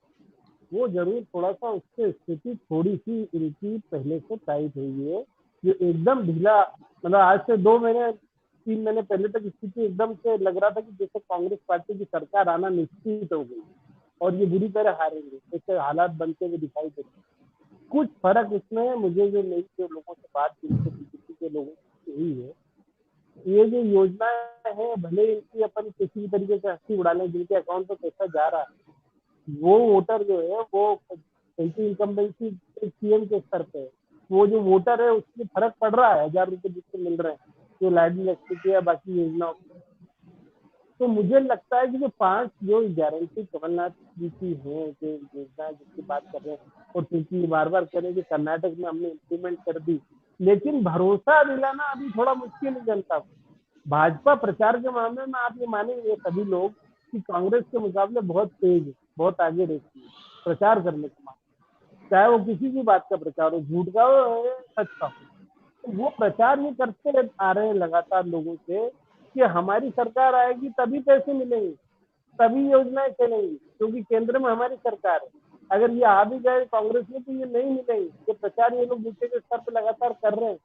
वो जरूर थोड़ा सा उससे स्थिति थोड़ी सी इनकी पहले से टाइट हुई है, जो एकदम ढीला, मतलब आज से 2 महीने 3 महीने पहले तक स्थिति एकदम से लग रहा था कि जैसे कांग्रेस पार्टी की सरकार आना निश्चित हो गई और ये बुरी तरह हारेंगे, ऐसे हालात बनते हुए दिखाई देते। कुछ फर्क उसमें मुझे जो लोगों से बात की, बीजेपी के लोगों से हुई है, ये जो योजनाएं हैं भले इनकी अपन किसी भी तरीके से हंसी उड़ा लें, जिनके अकाउंट में पैसा जा रहा है, वो वोटर जो है वो एंटी इनकम्बेंसी सीएम के स्तर पे, वो जो वोटर है उसमें फर्क पड़ रहा है, 1000 रुपये जिसको मिल रहे हैं, जो लाइट इलेक्ट्रिसिटी या बाकी योजनाओं। तो मुझे लगता है कि जो 5 जो गारंटी कमलनाथ जी की है, जो योजना जिसकी बात कर रहे हैं, और क्योंकि बार बार करें कि कर्नाटक में हमने इम्प्लीमेंट कर दी, लेकिन भरोसा दिलाना अभी थोड़ा मुश्किल है जनता को। भाजपा प्रचार के मामले में आप ये मानेंगे सभी लोग कि कांग्रेस के मुकाबले बहुत तेज है, बहुत आगे रहती है प्रचार करने के मामले, चाहे वो किसी भी बात का प्रचार हो, झूठ का हो या सच का हो। तो वो प्रचार ये करते आ रहे हैं लगातार लोगों से कि हमारी सरकार आएगी तभी पैसे मिलेंगे, तभी योजनाएं चलेंगी, क्योंकि केंद्र में हमारी सरकार है। अगर ये आ भी गए कांग्रेस में तो ये नहीं मिलेंगे। ये प्रचार ये लोग नीचे के स्तर पर लगातार कर रहे हैं,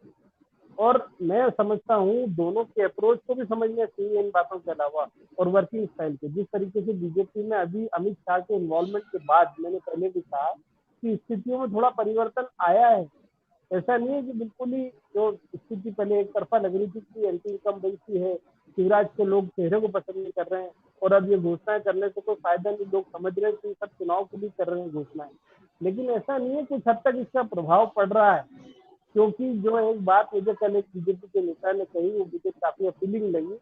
और मैं समझता हूँ दोनों के अप्रोच को भी समझना चाहिए इन बातों के अलावा, और वर्किंग स्टाइल के। जिस तरीके से बीजेपी में अभी अमित शाह के इन्वॉल्वमेंट के बाद, मैंने पहले भी कहा कि स्थितियों में थोड़ा परिवर्तन आया है। ऐसा नहीं है कि बिल्कुल ही जो स्थिति पहले एक तरफा लग रही थी कि एंटी इनकम्बेंसी है, शिवराज के लोग चेहरे को पसंद नहीं कर रहे हैं, और अब ये घोषणाएं करने से तो फायदा नहीं, लोग समझ रहे हैं कि सब चुनाव के लिए कर रहे हैं घोषणाएं, लेकिन ऐसा नहीं है, कुछ हद तक इसका प्रभाव पड़ रहा है। क्योंकि जो एक बात मुझे कल एक बीजेपी के नेता ने कही, वो मुझे काफी अपीलिंग लगी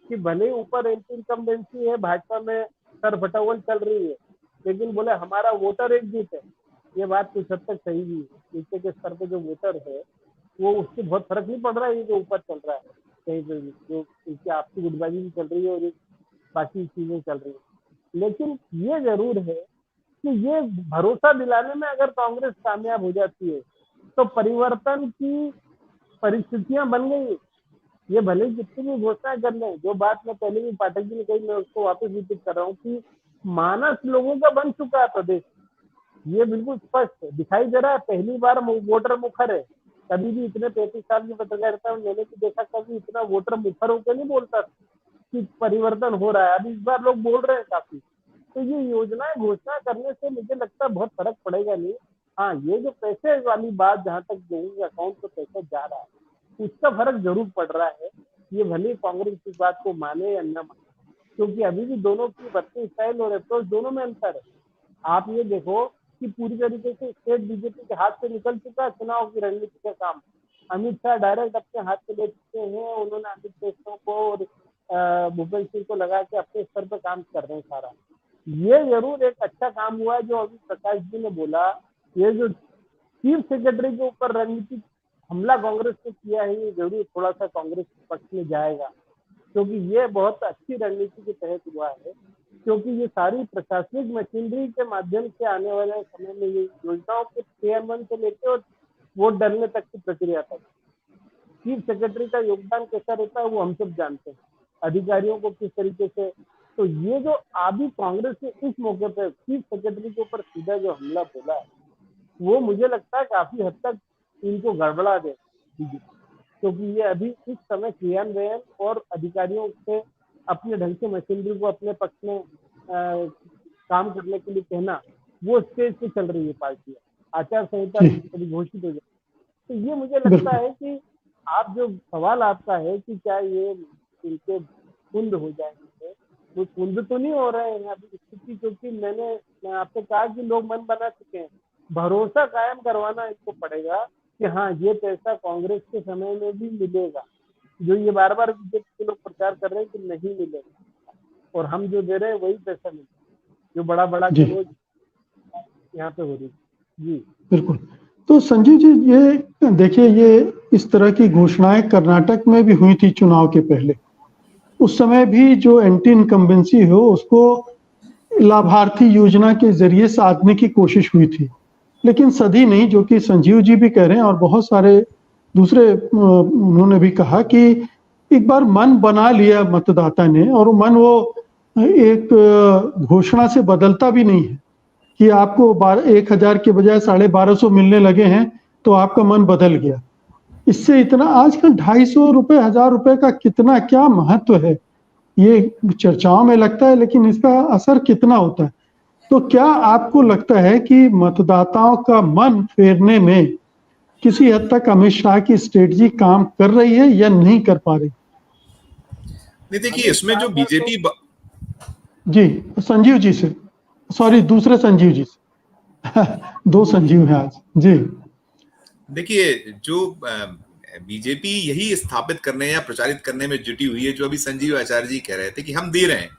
कि भले ऊपर एंटी इनकम्बेंसी है, भाजपा में सर फटावल चल रही है, लेकिन बोले हमारा वोटर एकजुट है। ये बात कुछ हद तक सही भी है। नीचे के स्तर पे जो वोटर है वो उससे बहुत फर्क नहीं पड़ रहा है, ये जो ऊपर चल रहा है कहीं पे भी, जो इसकी आपसी गुटबाजी भी चल रही है और बाकी चीजें चल रही है। लेकिन ये जरूर है कि ये भरोसा दिलाने में अगर कांग्रेस कामयाब हो जाती है तो परिवर्तन की परिस्थितियां बन गई। ये भले ही कितनी भी घोषणा कर लें, जो बात मैं पहले भी पाठक जी ने कही, मैं उसको वापस रिपीट कर रहा हूँ कि मानस लोगों का बन चुका है प्रदेश, ये बिल्कुल स्पष्ट दिखाई दे रहा है। पहली बार वोटर मुखर है, कभी भी इतने 35 साल की पत्रकारिता में मैंने भी देखा, कभी इतना वोटर मुखर होकर नहीं बोलता कि परिवर्तन हो रहा है। अभी इस बार लोग बोल रहे हैं काफी। तो ये योजनाएं घोषणा करने से मुझे लगता है बहुत फर्क पड़ेगा नहीं। हाँ, ये जो पैसे वाली बात, जहां तक लोगों के अकाउंट में पैसा जा रहा है, उसका फर्क जरूर पड़ रहा है। ये भले कांग्रेस इस बात को माने या न माने, क्योंकि अभी भी दोनों की वर्किंग स्टाइल और अप्रोच दोनों में अंतर है। आप ये देखो कि पूरी तरीके से स्टेट बीजेपी के हाथ से निकल चुका है चुनाव की रणनीति का काम। अमित शाह डायरेक्ट अपने हाथ से ले चुके हैं। उन्होंने अमित शेषों को और भूपेंद्र सिंह को लगा के अपने स्तर पर काम कर रहे हैं सारा। ये जरूर एक अच्छा काम हुआ है जो अभी प्रकाश जी ने बोला, ये जो चीफ सेक्रेटरी के ऊपर रणनीतिक हमला कांग्रेस ने किया है, ये जरूर थोड़ा सा कांग्रेस पक्ष में जाएगा, क्योंकि ये बहुत अच्छी रणनीति के तहत हुआ है। क्योंकि ये सारी प्रशासनिक मशीनरी के माध्यम से आने वाले समय में ये योजनाओं के क्रियान्वयन से लेकर और वोट डालने तक की प्रक्रिया तक चीफ सेक्रेटरी का योगदान कैसा रहता है वो हम सब जानते हैं, अधिकारियों को किस तरीके से। तो ये जो अभी कांग्रेस ने इस मौके पर चीफ सेक्रेटरी के ऊपर सीधा जो हमला बोला है, वो मुझे लगता है काफी हद तक इनको गड़बड़ा दे, क्योंकि ये अभी इस समय क्रियान्वयन और अधिकारियों से अपने ढंग से मशीनरी को अपने पक्ष में काम करने के लिए कहना, वो स्टेज पे चल रही है पार्टी। आचार संहिता अभी घोषित हो जाए, तो ये मुझे लगता है कि आप जो सवाल आपका है कि क्या ये इनके कुंद हो जाएंगे, वो कुंद तो नहीं हो रहे हैं अभी स्थिति, क्योंकि मैं आपसे कहा कि लोग मन बना चुके हैं। भरोसा कायम करवाना इनको पड़ेगा कि हाँ, ये पैसा कांग्रेस के समय में भी मिलेगा, जो ये बार बार बीजेपी के लोग प्रचार कर रहे हैं कि नहीं मिलेगा, और हम जो दे रहे हैं वही पैसा मिलेगा, जो बड़ा बड़ा खरोच यहाँ पे हो रही है। जी बिल्कुल। तो संजीव जी, ये देखिए, ये इस तरह की घोषणाएं कर्नाटक में भी हुई थी चुनाव के पहले। उस समय भी जो एंटी इनकम्बेंसी हो उसको लाभार्थी योजना के जरिए साधने की कोशिश हुई थी, लेकिन सधी नहीं, जो कि संजीव जी भी कह रहे हैं और बहुत सारे दूसरे उन्होंने भी कहा कि एक बार मन बना लिया मतदाता ने, और मन वो एक घोषणा से बदलता भी नहीं है कि आपको 1000 के बजाय 1250 मिलने लगे हैं तो आपका मन बदल गया। इससे इतना आजकल 250 रुपए 1000 रुपए का कितना क्या महत्व है, ये चर्चाओं में लगता है, लेकिन इसका असर कितना होता है। तो क्या आपको लगता है कि मतदाताओं का मन फेरने में किसी हद तक अमित शाह की स्ट्रेटजी काम कर रही है या नहीं कर पा रही? नहीं, देखिए इसमें जो बीजेपी जी, संजीव जी से, सॉरी, दूसरे संजीव जी से दो संजीव हैं आज जी। देखिए, जो बीजेपी यही स्थापित करने या प्रचारित करने में जुटी हुई है, जो अभी संजीव आचार्य जी कह रहे थे कि हम दे रहे हैं,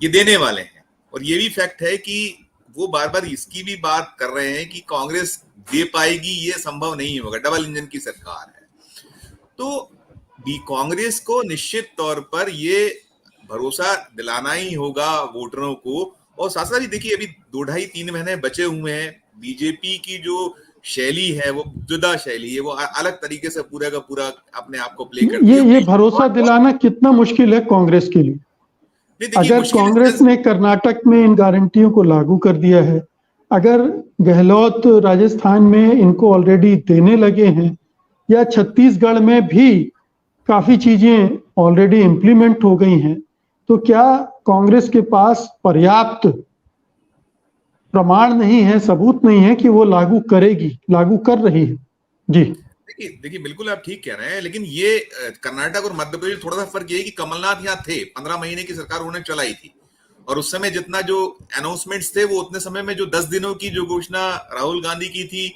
ये देने वाले हैं, और ये भी फैक्ट है कि वो बार बार इसकी भी बात कर रहे हैं कि कांग्रेस दे पाएगी, ये संभव नहीं होगा, डबल इंजन की सरकार है। तो कांग्रेस को निश्चित तौर पर ये भरोसा दिलाना ही होगा वोटरों को। और साथ साथ ही देखिए, अभी 2-2.5-3 महीने बचे हुए हैं। बीजेपी की जो शैली है वो जुदा शैली है, वो अलग तरीके से पूरा का पूरा अपने आप को प्ले करती है। ये भरोसा दिलाना कितना मुश्किल है कांग्रेस के लिए? अगर कांग्रेस ने कर्नाटक में इन गारंटियों को लागू कर दिया है, अगर गहलोत राजस्थान में इनको ऑलरेडी देने लगे हैं, या छत्तीसगढ़ में भी काफी चीजें ऑलरेडी इम्प्लीमेंट हो गई हैं, तो क्या कांग्रेस के पास पर्याप्त प्रमाण नहीं है, सबूत नहीं है कि वो लागू करेगी, लागू कर रही है? जी देखिए बिल्कुल आप ठीक कह रहे हैं, लेकिन ये कर्नाटक और मध्य प्रदेश थोड़ा सा फर्क ये है कि कमलनाथ यहाँ थे, 15 महीने की सरकार उन्होंने चलाई थी, और उस समय जितना जो अनाउंसमेंट्स थे वो उतने समय में जो 10 दिनों की जो घोषणा राहुल गांधी की थी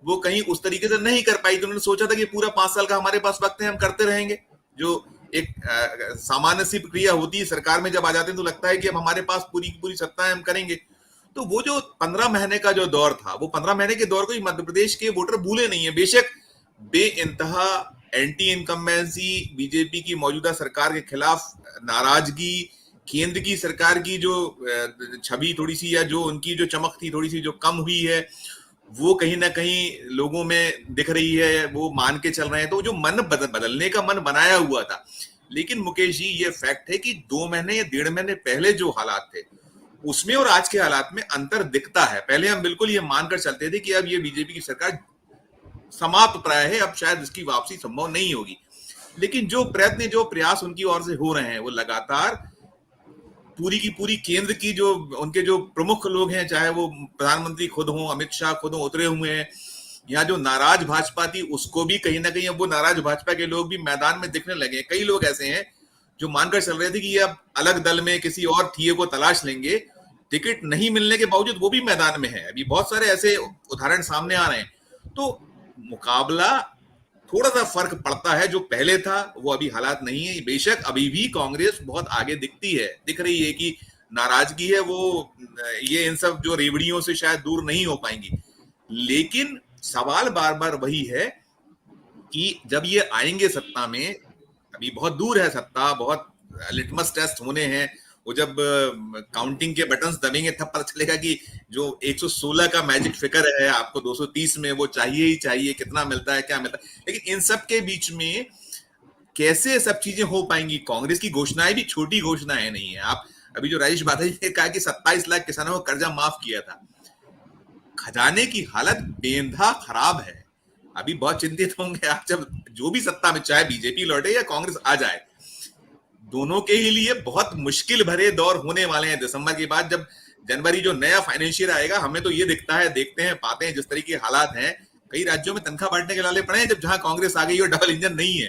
वो कहीं उस तरीके से नहीं कर पाई। तो उन्होंने सोचा था कि पूरा 5 साल का हमारे पास वक्त है, हम करते रहेंगे। जो एक सामान्य सी प्रक्रिया होती है सरकार में, जब आ जाते हैं तो लगता है कि अब हमारे पास पूरी की पूरी सत्ता है, हम करेंगे। तो वो जो 15 महीने का जो दौर था, वो 15 महीने के दौर को मध्य प्रदेश के वोटर भूले नहीं है। बेशक बेइंतहा एंटी इनकम्बेंसी, बीजेपी की मौजूदा सरकार के खिलाफ नाराजगी, केंद्र की सरकार की जो छवि थोड़ी सी या जो उनकी जो चमक थी थोड़ी सी जो कम हुई है, वो कहीं ना कहीं लोगों में दिख रही है, वो मान के चल रहे हैं। तो जो मन बदलने का मन बनाया हुआ था, लेकिन मुकेश जी ये फैक्ट है कि 2 महीने या 1.5 महीने पहले जो हालात थे उसमें और आज के हालात में अंतर दिखता है। पहले हम बिल्कुल ये मानकर चलते थे कि अब ये बीजेपी की सरकार समाप्त प्राय है, अब शायद इसकी वापसी संभव नहीं होगी। लेकिन जो प्रयत्न, जो प्रयास उनकी ओर से हो रहे हैं, वो लगातार पूरी की पूरी केंद्र की जो उनके जो प्रमुख लोग हैं, चाहे वो प्रधानमंत्री खुद हों, अमित शाह खुद हों, उतरे हुए हैं। यहाँ जो नाराज भाजपा थी उसको भी कहीं ना कहीं अब वो नाराज भाजपा के लोग भी मैदान में दिखने लगे। कई लोग ऐसे हैं जो मानकर चल रहे थे कि ये अब अलग दल में किसी और ठीए को तलाश लेंगे, टिकट नहीं मिलने के बावजूद वो भी मैदान में है। अभी बहुत सारे ऐसे उदाहरण सामने आ रहे हैं। तो मुकाबला थोड़ा सा फर्क पड़ता है, जो पहले था वो अभी हालात नहीं है। बेशक अभी भी कांग्रेस बहुत आगे दिख रही है कि नाराजगी है वो, ये इन सब जो रेवड़ियों से शायद दूर नहीं हो पाएंगी। लेकिन सवाल बार बार वही है कि जब ये आएंगे सत्ता में, अभी बहुत दूर है सत्ता, बहुत लिटमस टेस्ट होने हैं, वो जब काउंटिंग के बटन्स दबेंगे तब पता चलेगा कि जो 116 का मैजिक फिगर है आपको 230 में, वो चाहिए ही चाहिए, कितना मिलता है, क्या मिलता है। लेकिन इन सब के बीच में कैसे सब चीजें हो पाएंगी? कांग्रेस की घोषणाएं भी छोटी घोषणाएं नहीं है। आप अभी जो राजेश बादल जी ने कहा कि 27 लाख किसानों को कर्जा माफ किया था, खजाने की हालत बेंधा खराब है। अभी बहुत चिंतित होंगे आप जब जो भी सत्ता में, चाहे बीजेपी लौटे या कांग्रेस आ जाए, दोनों के ही लिए बहुत मुश्किल भरे दौर होने वाले हैं दिसंबर के बाद। जब जनवरी जो नया फाइनेंशियल आएगा, हमें तो ये दिखता है, देखते हैं, पाते हैं जिस तरीके के हालात हैं, कई राज्यों में तनख्वाह बांटने के लाले पड़े हैं जब जहां कांग्रेस आ गई और डबल इंजन नहीं है।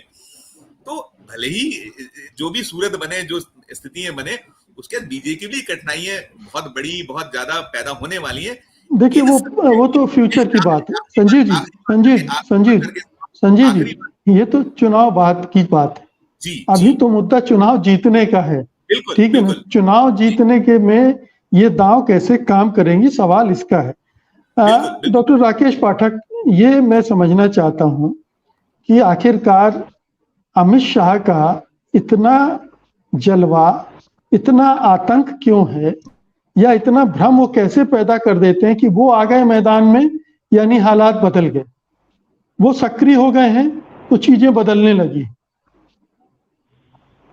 तो भले ही जो भी सूरत बने, जो स्थितियां बने, उसके बीजेपी की कठिनाइयां बहुत बड़ी, बहुत ज्यादा पैदा होने वाली है। देखिए वो तो फ्यूचर की बात है। संजीव जी, ये तो चुनाव बाद की बात है। अभी तो मुद्दा चुनाव जीतने का है, ठीक है ना? चुनाव जीतने के में ये दांव कैसे काम करेंगी, सवाल इसका है। डॉक्टर राकेश पाठक, ये मैं समझना चाहता हूं कि आखिरकार अमित शाह का इतना जलवा, इतना आतंक क्यों है, या इतना भ्रम वो कैसे पैदा कर देते हैं कि वो आ गए मैदान में, यानी हालात बदल गए, वो सक्रिय हो गए हैं तो चीजें बदलने लगी।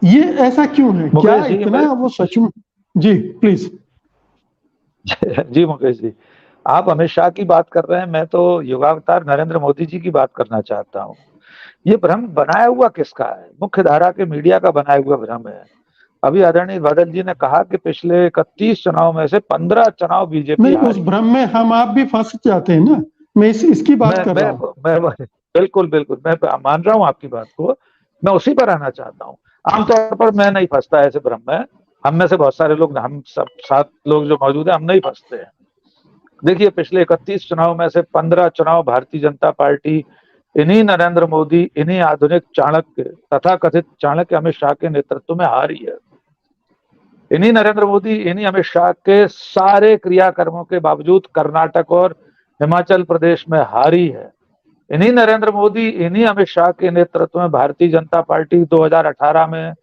ये ऐसा क्यों है? क्या इतना वो सच में? जी प्लीज। जी मुकेश जी, आप अमित शाह की बात कर रहे हैं, मैं तो युगावतार नरेंद्र मोदी जी की बात करना चाहता हूँ। ये भ्रम बनाया हुआ किसका है? मुख्य धारा के मीडिया का बनाया हुआ भ्रम है। अभी आदरणीय बादल जी ने कहा कि पिछले 31 चुनाव में से 15 चुनाव बीजेपी, नहीं, उस भ्रम में हम आप भी फंस जाते हैं ना। मैं इसकी बात कर रहा हूँ। बिल्कुल मैं मान रहा हूँ आपकी बात को, मैं उसी पर आना चाहता हूँ। आमतौर पर मैं नहीं फंसता ऐसे भ्रम में, हम में से बहुत सारे लोग, हम सब 7 लोग जो मौजूद हैं, हम नहीं फंसते हैं। देखिए, पिछले 31 चुनाव में से 15 चुनाव भारतीय जनता पार्टी इन्हीं नरेंद्र मोदी, इन्हीं आधुनिक चाणक्य, तथा कथित चाणक्य अमित शाह के नेतृत्व में हारी है। इन्हीं नरेंद्र मोदी, इन्हीं अमित शाह के सारे क्रियाकर्मों के बावजूद कर्नाटक और हिमाचल प्रदेश में हारी है। इन्हीं नरेंद्र मोदी, इन्हीं अमित शाह के नेतृत्व में भारतीय जनता पार्टी 2018 में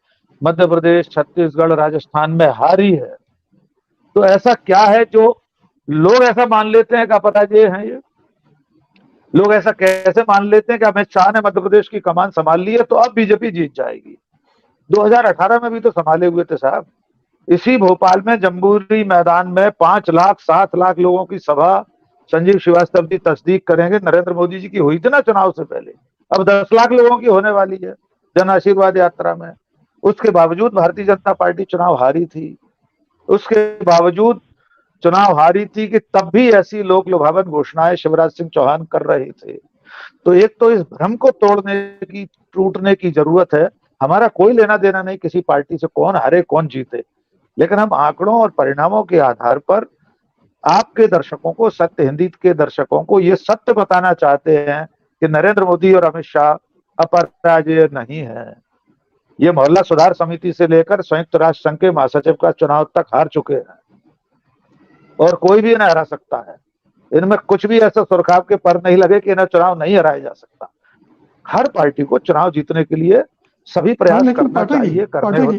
मध्य प्रदेश, छत्तीसगढ़, राजस्थान में हारी है। तो ऐसा क्या है जो लोग ऐसा मान लेते हैं कि अपराजय हैं? ये लोग ऐसा कैसे मान लेते हैं कि अमित शाह ने मध्य प्रदेश की कमान संभाल ली है तो अब बीजेपी जीत जाएगी? 2018 में भी तो संभाले हुए थे साहब। इसी भोपाल में जम्बूरी मैदान में 5 लाख 7 लाख लोगों की सभा संजीव श्रीवास्तव जी तस्दीक करेंगे, नरेंद्र मोदी जी की हुई थी ना चुनाव से pहले। अब 10 लाख लोगों की होने वाली है जन आशीर्वाद यात्रा में। उसके बावजूद भारतीय जनता पार्टी चुनाव हारी थी। उसके बावजूद चुनाव हारी थी कि तब भी ऐसी लोक लुभावन घोषणाएं शिवराज सिंह चौहान कर रहे थे। तो एक तो इस भ्रम को टूटने की जरूरत है। हमारा कोई लेना देना नहीं किसी पार्टी से, कौन हारे कौन जीते, लेकिन हम आंकड़ों और परिणामों के आधार पर आपके दर्शकों को, सत्य हिंदी के दर्शकों को ये सत्य बताना चाहते हैं कि नरेंद्र मोदी और अमित शाह अपराजय नहीं है। ये मोहल्ला सुधार समिति से लेकर संयुक्त राष्ट्र संघ के महासचिव का चुनाव तक हार चुके हैं और कोई भी इन्हें हरा सकता है। इनमें कुछ भी ऐसा सुरखाव के पर नहीं लगे कि इन्हें चुनाव नहीं हराया जा सकता। हर पार्टी को चुनाव जीतने के लिए सभी प्रयास करना चाहिए, करने होते।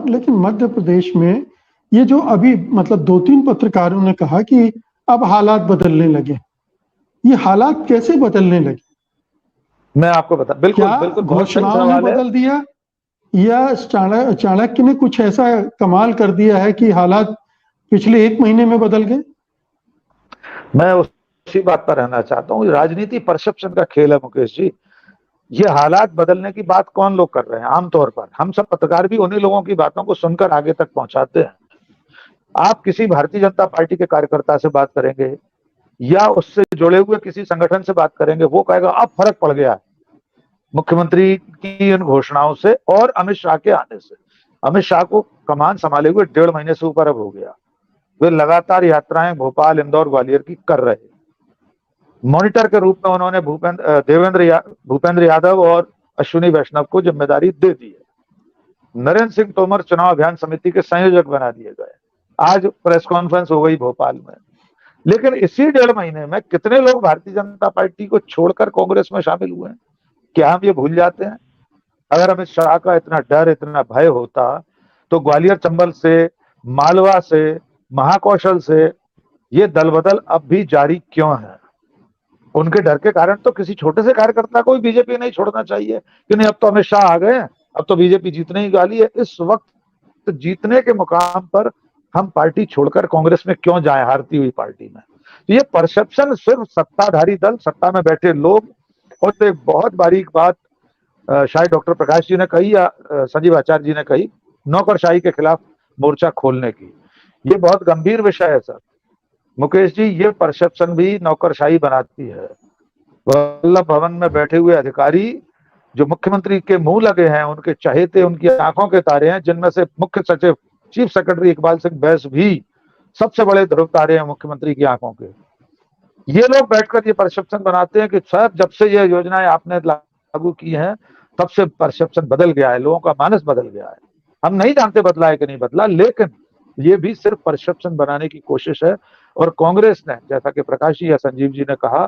लेकिन मध्य प्रदेश में ये जो अभी मतलब 2-3 पत्रकारों ने कहा कि अब हालात बदलने लगे, ये हालात कैसे बदलने लगे? मैं आपको बता, बिल्कुल घोषणाओं ने बदल दिया या चाणक्य ने कुछ ऐसा कमाल कर दिया है कि हालात पिछले 1 महीने में बदल गए? मैं उसी बात पर रहना चाहता हूँ। राजनीति परसेप्शन का खेल है मुकेश जी। ये हालात बदलने की बात कौन लोग कर रहे हैं? आमतौर पर हम सब पत्रकार भी उन्हीं लोगों की बातों को सुनकर आगे तक पहुंचाते हैं। आप किसी भारतीय जनता पार्टी के कार्यकर्ता से बात करेंगे या उससे जुड़े हुए किसी संगठन से बात करेंगे, वो कहेगा अब फर्क पड़ गया मुख्यमंत्री की इन घोषणाओं से और अमित शाह के आने से। अमित शाह को कमान संभाले हुए 1.5 महीने से ऊपर अब हो गया। वे लगातार यात्राएं भोपाल, इंदौर, ग्वालियर की कर रहे। मॉनिटर के रूप में उन्होंने भूपेंद्र यादव और अश्विनी वैष्णव को जिम्मेदारी दे दी है। नरेंद्र सिंह तोमर चुनाव अभियान समिति के संयोजक बना दिए गए। आज प्रेस कॉन्फ्रेंस हो गई भोपाल में। लेकिन इसी 1.5 महीने में कितने लोग भारतीय जनता पार्टी को छोड़कर कांग्रेस में शामिल हुए हैं? क्या हम ये भूल जाते हैं? अगर अमित शाह का इतना डर, इतना भय होता तो ग्वालियर, चंबल से, मालवा से, महाकौशल से ये दल बदल अब भी जारी क्यों है? उनके डर के कारण तो किसी छोटे से कार्यकर्ता को भी बीजेपी नहीं छोड़ना चाहिए कि नहीं अब तो अमित शाह आ गए हैं, अब तो बीजेपी जीतने ही वाली है। इस वक्त जीतने के मुकाम पर हम पार्टी छोड़कर कांग्रेस में क्यों जाएं, हारती हुई पार्टी में? तो ये परसेप्शन सिर्फ सत्ताधारी दल, सत्ता में बैठे लोग, और तो एक बहुत बारीक बात शायद डॉक्टर प्रकाश जी ने कही या संजीव आचार्य जी ने कही, नौकरशाही के खिलाफ मोर्चा खोलने की। ये बहुत गंभीर विषय है सर मुकेश जी। ये परसेप्शन भी नौकरशाही बनाती है। वल्लभ भवन में बैठे हुए अधिकारी जो मुख्यमंत्री के मुंह लगे हैं, उनके चहेते, उनकी आंखों के तारे हैं, जिनमें से मुख्य सचिव चीफ सेक्रेटरी इकबाल सिंह बैस भी सबसे बड़े ध्रुव तारे हैं मुख्यमंत्री की आंखों के। ये लोग बैठकर ये परसेप्शन बनाते हैं कि सर जब से ये योजनाएं आपने लागू की हैं तब से परसेप्शन बदल गया है, लोगों का मानस बदल गया है। हम नहीं जानते बदला है कि नहीं बदला, लेकिन ये भी सिर्फ परसेप्शन बनाने की कोशिश है। और कांग्रेस ने, जैसा कि प्रकाश जी या संजीव जी ने कहा,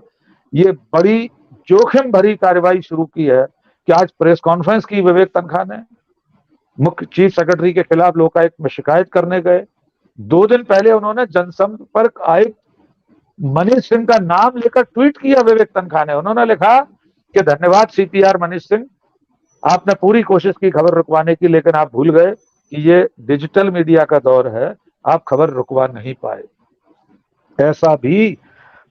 ये बड़ी जोखिम भरी कार्रवाई शुरू की है कि आज प्रेस कॉन्फ्रेंस की विवेक तनखा ने, मुख्य चीफ सेक्रेटरी के खिलाफ लोकायुक्त में शिकायत करने गए। 2 दिन पहले उन्होंने जनसंपर्क आयुक्त मनीष सिंह का नाम लेकर ट्वीट किया विवेक तनखा ने। उन्होंने लिखा कि धन्यवाद सीपीआर मनीष सिंह, आपने पूरी कोशिश की खबर रुकवाने की, लेकिन आप भूल गए कि ये डिजिटल मीडिया का दौर है, आप खबर रुकवा नहीं पाए। ऐसा भी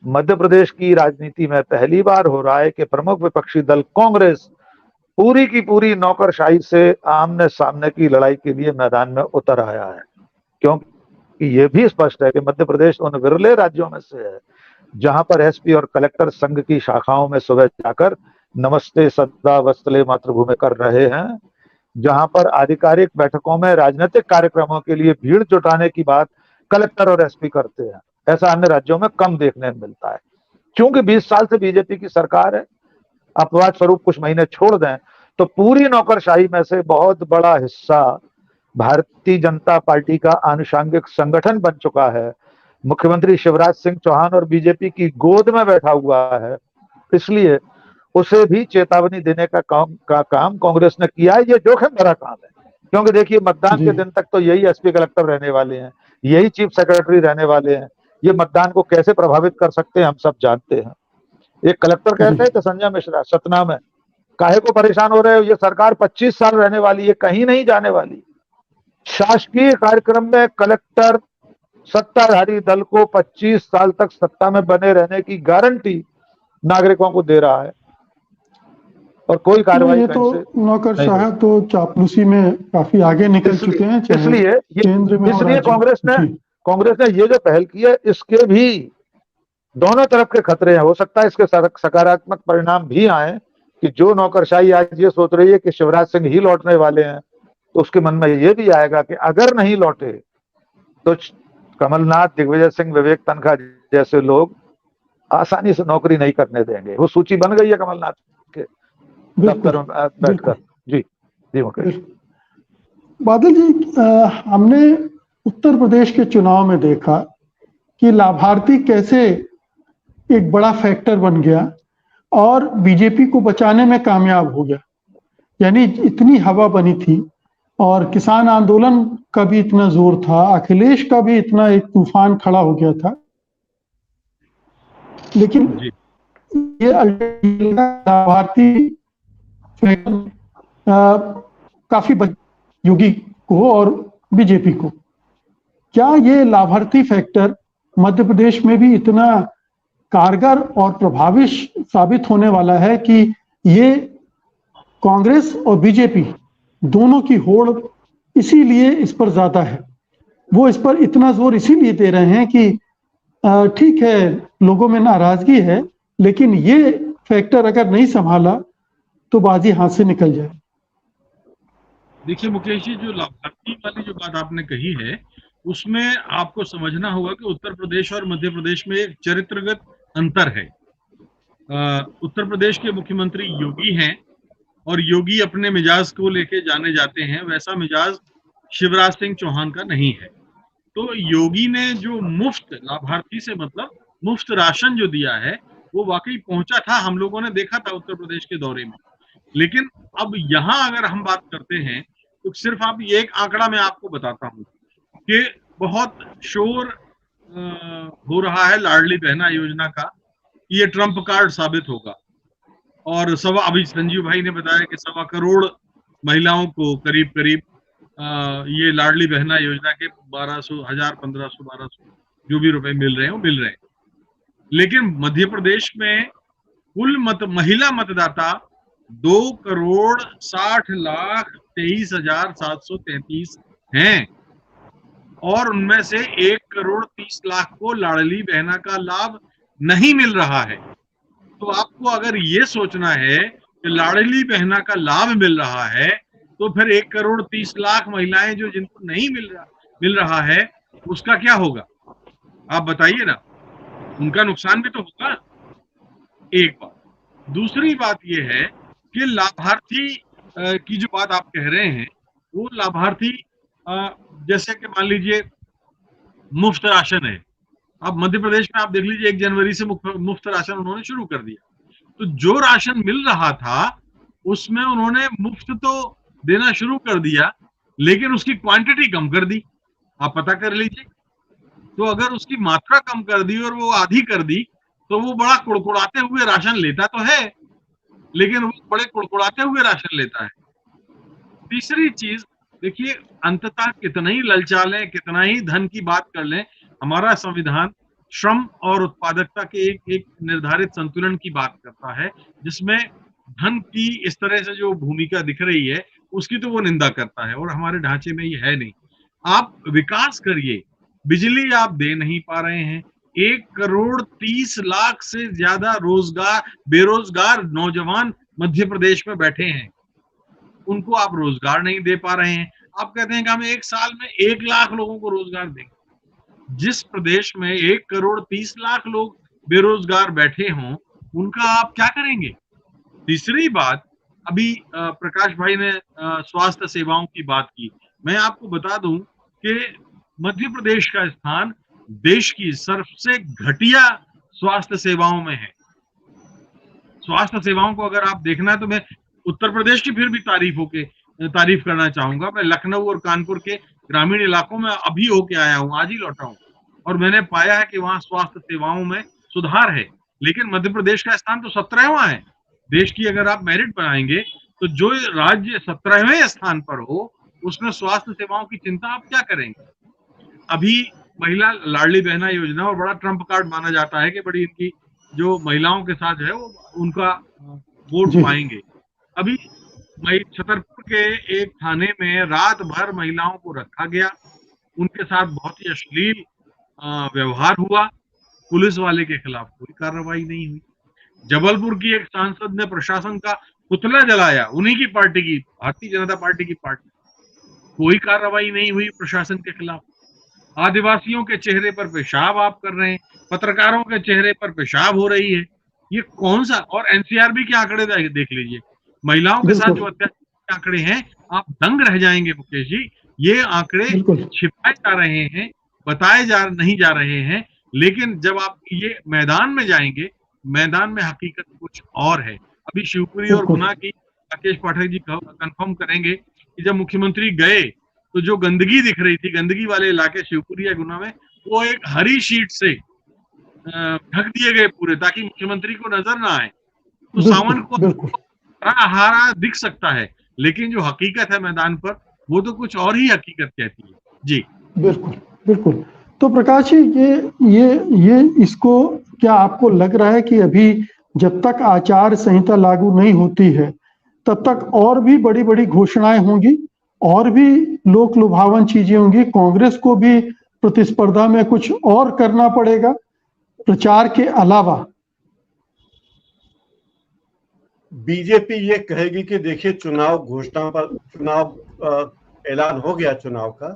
मध्य प्रदेश की राजनीति में पहली बार हो रहा है कि प्रमुख विपक्षी दल कांग्रेस पूरी की पूरी नौकरशाही से आमने सामने की लड़ाई के लिए मैदान में उतर आया है। क्योंकि ये भी स्पष्ट है कि मध्य प्रदेश उन विरले राज्यों में से है जहां पर एसपी और कलेक्टर संघ की शाखाओं में सुबह जाकर नमस्ते सदा वत्सले मातृभूमि कर रहे हैं, जहां पर आधिकारिक बैठकों में राजनीतिक कार्यक्रमों के लिए भीड़ जुटाने की बात कलेक्टर और एसपी करते हैं। ऐसा अन्य राज्यों में कम देखने में मिलता है। क्योंकि 20 साल से बीजेपी की सरकार है, अपवाद स्वरूप कुछ महीने छोड़ दें तो पूरी नौकरशाही में से बहुत बड़ा हिस्सा भारतीय जनता पार्टी का आनुषंगिक संगठन बन चुका है। मुख्यमंत्री शिवराज सिंह चौहान और बीजेपी की गोद में बैठा हुआ है, इसलिए उसे भी चेतावनी देने का काम कांग्रेस ने किया है। ये जोखिम भरा काम है, क्योंकि देखिए मतदान के दिन तक तो यही एसपी कलेक्टर रहने वाले हैं, यही चीफ सेक्रेटरी रहने वाले हैं। ये मतदान को कैसे प्रभावित कर सकते हैं हम सब जानते हैं। एक कलेक्टर कहते हैं कि संजय मिश्रा सतना में, काहे को परेशान हो रहे हो, ये सरकार 25 साल रहने वाली है, कहीं नहीं जाने वाली। शासकीय कार्यक्रम में कलेक्टर सत्ताधारी दल को 25 साल तक सत्ता में बने रहने की गारंटी नागरिकों को दे रहा है और कोई कार्रवाई ये तो नौकरशाह तो चापलूसी में काफी आगे निकल चुके हैं। इसलिए कांग्रेस ने ये जो पहल की है, इसके भी दोनों तरफ के खतरे हैं। हो सकता है इसके सकारात्मक परिणाम भी आए कि जो नौकरशाही आज ये सोच रही है कि शिवराज सिंह ही लौटने वाले हैं, तो उसके मन में ये भी आएगा कि अगर नहीं लौटे तो कमलनाथ, दिग्विजय सिंह, विवेक तनखा जैसे लोग आसानी से नौकरी नहीं करने देंगे। वो सूची बन गई है कमलनाथ के दफ्तर में बैठकर। जी मुकेश। बादल जी, हमने उत्तर प्रदेश के चुनाव में देखा कि लाभार्थी कैसे एक बड़ा फैक्टर बन गया और बीजेपी को बचाने में कामयाब हो गया। यानी इतनी हवा बनी थी और किसान आंदोलन का भी इतना जोर था, अखिलेश का भी इतना एक तूफान खड़ा हो गया था, लेकिन ये लाभार्थी काफी योगी को और बीजेपी को, क्या ये लाभार्थी फैक्टर मध्य प्रदेश में भी इतना कारगर और प्रभावी साबित होने वाला है कि ये कांग्रेस और बीजेपी दोनों की होड़ इसीलिए इस पर ज्यादा है। वो इस पर इतना जोर इसीलिए दे रहे हैं कि ठीक है, लोगों में नाराजगी है, लेकिन ये फैक्टर अगर नहीं संभाला तो बाजी हाथ से निकल जाए। देखिए मुकेश जी, जो लाभार्थी वाली जो बात आपने कही है, उसमें आपको समझना होगा कि उत्तर प्रदेश और मध्य प्रदेश में एक चरित्रगत अंतर है। उत्तर प्रदेश के मुख्यमंत्री योगी हैं और योगी अपने मिजाज को लेके जाने जाते हैं, वैसा मिजाज शिवराज सिंह चौहान का नहीं है। तो योगी ने जो मुफ्त लाभार्थी से मतलब मुफ्त राशन जो दिया है वो वाकई पहुंचा था, हम लोगों ने देखा था उत्तर प्रदेश के दौरे में। लेकिन अब यहाँ अगर हम बात करते हैं तो सिर्फ आप ये एक आंकड़ा मैं आपको बताता हूँ कि बहुत शोर हो रहा है लाडली बहना योजना का, ये ट्रम्प कार्ड साबित होगा। और अभी संजीव भाई ने बताया कि 1.25 करोड़ महिलाओं को करीब करीब ये लाडली बहना योजना के 1200, 1000, 1500, 1200 जो भी रुपए मिल रहे हैं वो मिल रहे हैं। लेकिन मध्य प्रदेश में कुल महिला मतदाता 2,60,23,733 हैं और उनमें से 1,30,00,000 को लाडली बहना का लाभ नहीं मिल रहा है। तो आपको अगर ये सोचना है कि लाडली बहना का लाभ मिल रहा है तो फिर 1,30,00,000 महिलाएं जो जिनको नहीं मिल रहा है उसका क्या होगा, आप बताइए ना, उनका नुकसान भी तो होगा। एक बात। दूसरी बात यह है कि लाभार्थी की जो बात आप कह रहे हैं वो लाभार्थी जैसे कि मान लीजिए मुफ्त राशन है। अब मध्य प्रदेश में आप देख लीजिए 1 जनवरी से मुफ्त राशन उन्होंने शुरू कर दिया। तो जो राशन मिल रहा था उसमें उन्होंने मुफ्त तो देना शुरू कर दिया लेकिन उसकी क्वांटिटी कम कर दी। आप पता कर लीजिए। तो अगर उसकी मात्रा कम कर दी और वो आधी कर दी तो वो बड़ा कुड़कुड़ाते हुए राशन लेता तो है, लेकिन वो बड़े कुड़कुड़ाते हुए राशन लेता है। तीसरी चीज देखिए, अंततः कितना ही ललचा लें, कितना ही धन की बात कर लें, हमारा संविधान श्रम और उत्पादकता के एक निर्धारित संतुलन की बात करता है, जिसमें धन की इस तरह से जो भूमिका दिख रही है उसकी तो वो निंदा करता है और हमारे ढांचे में ये है नहीं। आप विकास करिए, बिजली आप दे नहीं पा रहे हैं। 1,30,00,000 से ज्यादा बेरोजगार नौजवान मध्य प्रदेश में बैठे हैं, उनको आप रोजगार नहीं दे पा रहे हैं। आप कहते हैं कि हम 1 साल में 1 लाख लोगों को रोजगार देंगे। जिस प्रदेश में 1,30,00,000 लोग बेरोजगार बैठे हों उनका आप क्या करेंगे। तीसरी बात, अभी प्रकाश भाई ने स्वास्थ्य सेवाओं की बात की। मैं आपको बता दूं कि मध्य प्रदेश का स्थान देश की सबसे घटिया स्वास्थ्य सेवाओं में है। स्वास्थ्य सेवाओं को अगर आप देखना है तो मैं उत्तर प्रदेश की फिर भी तारीफ करना चाहूंगा। मैं लखनऊ और कानपुर के ग्रामीण इलाकों में अभी होके आया हूँ, आज ही लौटा हूँ, और मैंने पाया है कि वहाँ स्वास्थ्य सेवाओं में सुधार है। लेकिन मध्य प्रदेश का स्थान तो 17वां है। देश की अगर आप मेरिट बनाएंगे तो जो राज्य 17वें स्थान पर हो उसमें स्वास्थ्य सेवाओं की चिंता आप क्या करेंगे। अभी महिला लाडली बहना योजना और बड़ा ट्रम्प कार्ड माना जाता है कि बड़ी इनकी जो महिलाओं के साथ है वो उनका वोट पाएंगे। अभी छतरपुर के एक थाने में रात भर महिलाओं को रखा गया, उनके साथ बहुत ही अश्लील व्यवहार हुआ, पुलिस वाले के खिलाफ कोई कार्रवाई नहीं हुई। जबलपुर की एक सांसद ने प्रशासन का पुतला जलाया, उन्हीं की पार्टी की, भारतीय जनता पार्टी की पार्टी, कोई कार्रवाई नहीं हुई प्रशासन के खिलाफ। आदिवासियों के चेहरे पर पेशाब आप कर रहे हैं, पत्रकारों के चेहरे पर पेशाब हो रही है, ये कौन सा। और एनसीआरबी के आंकड़े देख लीजिए, महिलाओं के साथ जो अत्याचार के आंकड़े हैं, आप दंग रह जाएंगे मुकेश जी। ये आंकड़े छिपाए जा रहे हैं, बताए नहीं जा रहे हैं, लेकिन जब आप ये मैदान में जाएंगे, मैदान में हकीकत कुछ और है। अभी शिवपुरी और गुना की राकेश पाठक जी कंफर्म करेंगे कि जब मुख्यमंत्री गए तो जो गंदगी दिख रही थी, गंदगी वाले इलाके शिवपुरी या गुना में, वो एक हरी शीट से ढक दिए गए पूरे, ताकि मुख्यमंत्री को नजर ना आए। तो सावन को हरा दिख सकता है, लेकिन जो हकीकत है मैदान पर वो तो कुछ और ही हकीकत कहती है। जी बिल्कुल बिल्कुल। तो प्रकाश जी, ये इसको क्या आपको लग रहा है कि अभी जब तक आचार संहिता लागू नहीं होती है तब तक और भी बड़ी बड़ी घोषणाएं होंगी, और भी लोक लुभावन चीजें होंगी, कांग्रेस को भी प्रतिस्पर्धा में कुछ और करना पड़ेगा प्रचार के अलावा? बीजेपी ये कहेगी कि देखिए चुनाव घोषणा पर ऐलान हो गया चुनाव का,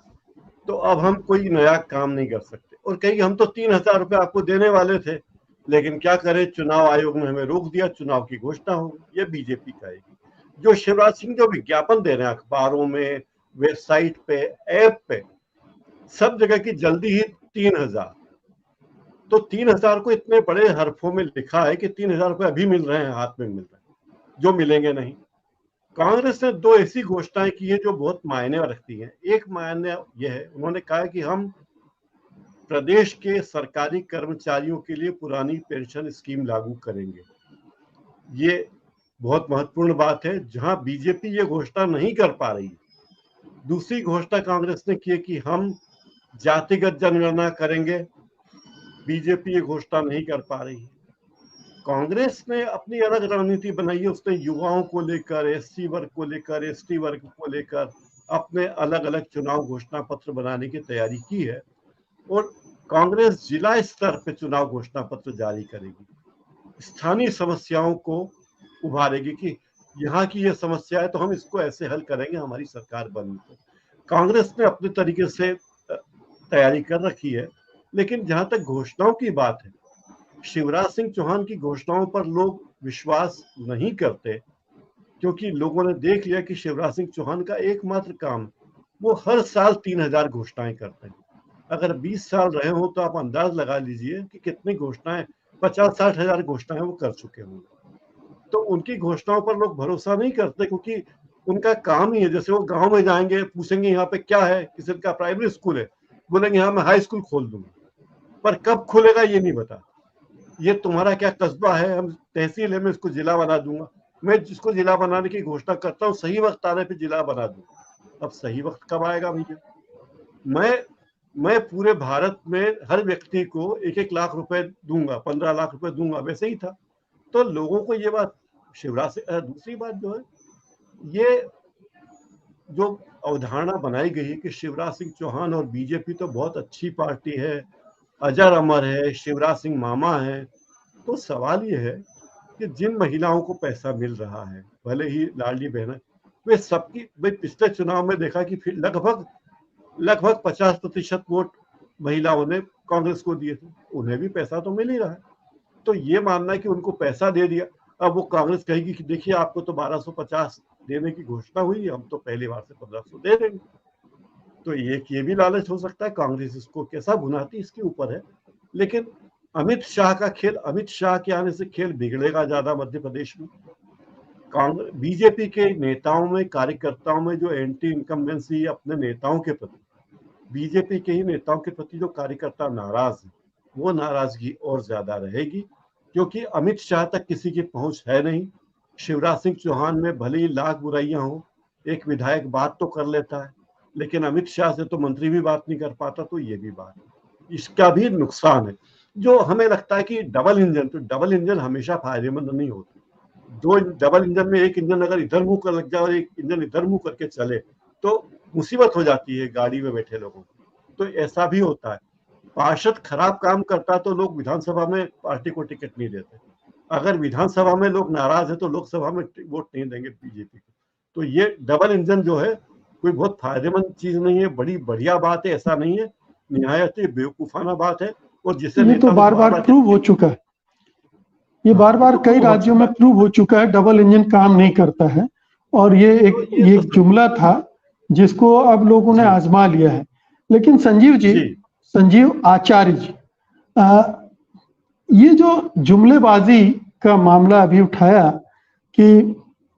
तो अब हम कोई नया काम नहीं कर सकते, और कहेगी हम तो 3,000 रुपए आपको देने वाले थे, लेकिन क्या करें चुनाव आयोग ने हमें रोक दिया, चुनाव की घोषणा होगी। ये बीजेपी कहेगी। जो शिवराज सिंह जो विज्ञापन दे रहे हैं अखबारों में, वेबसाइट पे, ऐप पे, सब जगह की जल्दी ही 3,000, तो 3,000 को इतने बड़े हरफों में लिखा है कि 3,000 रुपए अभी मिल रहे हैं, हाथ में मिल रहे हैं, जो मिलेंगे नहीं। कांग्रेस ने दो ऐसी घोषणाएं की है जो बहुत मायने रखती हैं। एक मायने यह है, उन्होंने कहा है कि हम प्रदेश के सरकारी कर्मचारियों के लिए पुरानी पेंशन स्कीम लागू करेंगे। ये बहुत महत्वपूर्ण बात है, जहां बीजेपी ये घोषणा नहीं कर पा रही। दूसरी घोषणा कांग्रेस ने की है कि हम जातिगत जनगणना करेंगे। बीजेपी ये घोषणा नहीं कर पा रही है। कांग्रेस ने अपनी अलग रणनीति बनाई है। उसने युवाओं को लेकर, एससी वर्ग को लेकर, एसटी वर्ग को लेकर अपने अलग अलग चुनाव घोषणा पत्र बनाने की तैयारी की है, और कांग्रेस जिला स्तर पर चुनाव घोषणा पत्र जारी करेगी। स्थानीय समस्याओं को उभारेगी कि यहाँ की ये समस्या है तो हम इसको ऐसे हल करेंगे, हमारी सरकार बनी तो। कांग्रेस ने अपने तरीके से तैयारी कर रखी है। लेकिन जहां तक घोषणाओं की बात है, शिवराज सिंह चौहान की घोषणाओं पर लोग विश्वास नहीं करते, क्योंकि लोगों ने देख लिया कि शिवराज सिंह चौहान का एकमात्र काम, वो हर साल 3,000 घोषणाएं करते हैं। अगर 20 साल रहे हो तो आप अंदाज लगा लीजिए कि कितनी घोषणाएं, 50-60 हजार घोषणाएं वो कर चुके होंगे। तो उनकी घोषणाओं पर लोग भरोसा नहीं करते, क्योंकि उनका काम ही है, जैसे वो गांव में जाएंगे, पूछेंगे यहाँ पे क्या है, किसी का प्राइमरी स्कूल है, बोलेंगे हाँ मैं हाई स्कूल खोल दूंगा, पर कब खुलेगा ये नहीं बता। ये तुम्हारा क्या कस्बा है, हम तहसील है, मैं इसको जिला बना दूंगा। मैं जिसको जिला बनाने की घोषणा करता हूँ, सही वक्त आने पे जिला बना दूंगा। अब सही वक्त कब आएगा भैया? मैं पूरे भारत में हर व्यक्ति को 1-1 लाख रुपए दूंगा, 15 लाख रुपए दूंगा, वैसे ही था। तो लोगों को ये बात शिवराज से, दूसरी बात जो है, ये जो अवधारणा बनाई गई है कि शिवराज सिंह चौहान और बीजेपी तो बहुत अच्छी पार्टी है, अजर अमर है, शिवराज सिंह मामा है, तो सवाल ये है कि जिन महिलाओं को पैसा मिल रहा है, भले ही लाडली बहन, वे सबकी, भाई पिछले चुनाव में देखा कि फिर लगभग 50% वोट महिलाओं ने कांग्रेस को दिए थे, उन्हें भी पैसा तो मिल ही रहा है। तो ये मानना है कि उनको पैसा दे दिया, अब वो कांग्रेस कहेगी कि देखिए आपको तो 1250 देने की घोषणा हुई, हम तो पहली बार से 1500 दे देंगे। तो ये भी लालच हो सकता है। कांग्रेस इसको कैसा भुनाती इसके ऊपर है। लेकिन अमित शाह का खेल, अमित शाह के आने से खेल बिगड़ेगा ज्यादा मध्य प्रदेश में। कांग्रेस, बीजेपी के नेताओं में, कार्यकर्ताओं में जो एंटी इनकम्बेंसी अपने नेताओं के प्रति, बीजेपी के ही नेताओं के प्रति जो कार्यकर्ता नाराज है, वो नाराजगी और ज्यादा रहेगी, क्योंकि अमित शाह तक किसी की पहुंच है नहीं। शिवराज सिंह चौहान में भले ही लाख बुराइयां हो, एक विधायक बात तो कर लेता है, लेकिन अमित शाह से तो मंत्री भी बात नहीं कर पाता। तो ये भी बात है, इसका भी नुकसान है। जो हमें लगता है कि डबल इंजन, तो डबल इंजन हमेशा फायदेमंद नहीं होती। दो डबल इंजन में एक इंजन अगर इधर मुंह कर लग जाए और एक इंजन इधर मुंह करके चले तो मुसीबत हो जाती है गाड़ी में बैठे लोगों को। तो ऐसा भी होता है। पार्षद खराब काम करता तो लोग विधानसभा में पार्टी को टिकट नहीं देते। अगर विधानसभा में लोग नाराज है तो लोकसभा में वोट नहीं देंगे बीजेपी को। तो ये डबल इंजन जो है कोई बहुत फायदेमंद चीज नहीं है, बड़ी बढ़िया बात है, ऐसा नहीं है, निहायत ही बेवकूफाना बात है। और जिसे ये तो बार बार प्रूव हो चुका है, ये बार बार कई राज्यों में प्रूव हो चुका है, डबल इंजन काम नहीं करता है। और ये एक जुमला था जिसको अब लोगों ने आजमा लिया है। लेकिन संजीव आचार्य जी, ये जो जुमलेबाजी का मामला अभी उठाया कि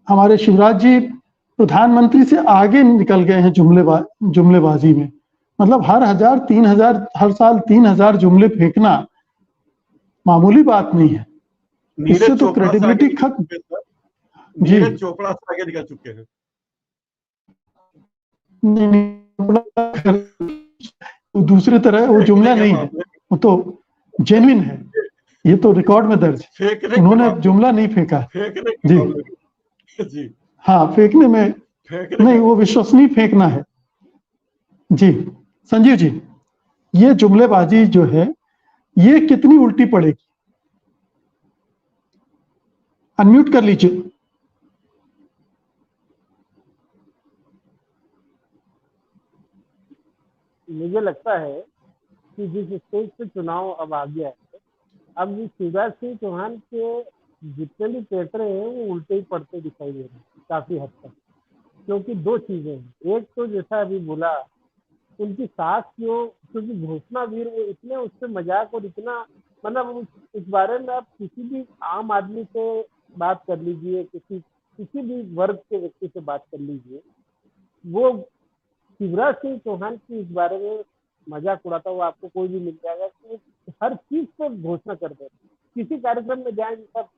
हमारे शिवराज जी प्रधानमंत्री से आगे निकल गए हैं जुमलेबाजी में, मतलब हर साल 3,000 जुमले फेंकना मामूली बात नहीं है। इससे तो क्रेडिबिलिटी खत्म। नीरज चोपड़ा से आगे निकल चुके हैं। दूसरी तरह वो जुमला नहीं है, वो तो जेन्युइन है। ये तो रिकॉर्ड में दर्ज है। फेंकने के उन्होंने मामले जुमला नहीं फेंका। फेंकने के जी मामले में जी हाँ, फेंकने में फेंकने नहीं, का वो विश्वसनीय फेंकना है। जी संजीव जी, ये जुमलेबाजी जो है ये कितनी उल्टी पड़ेगी? अनम्यूट कर लीजिए। मुझे लगता है कि जिस स्टेज पे चुनाव अब आ गया है, अब शिवराज सिंह चौहान के जितने भी पेपरे हैं वो उल्टे ही पड़ते दिखाई दे रहे हैं काफी हद तक। क्योंकि दो चीजें हैं, एक तो जैसा अभी बोला उनकी सास क्योंकि घोषणावीर वो इतने उससे मजाक और इतना मतलब इस बारे में आप किसी भी आम आदमी से बात कर लीजिए, किसी भी वर्ग के व्यक्ति से बात कर लीजिए, वो शिवराज सिंह चौहान की इस बारे में मजाक उड़ाता हुआ आपको कोई भी मिल जाएगा कि हर चीज पे घोषणा कर दे। किसी कार्यक्रम में जाएंगे सब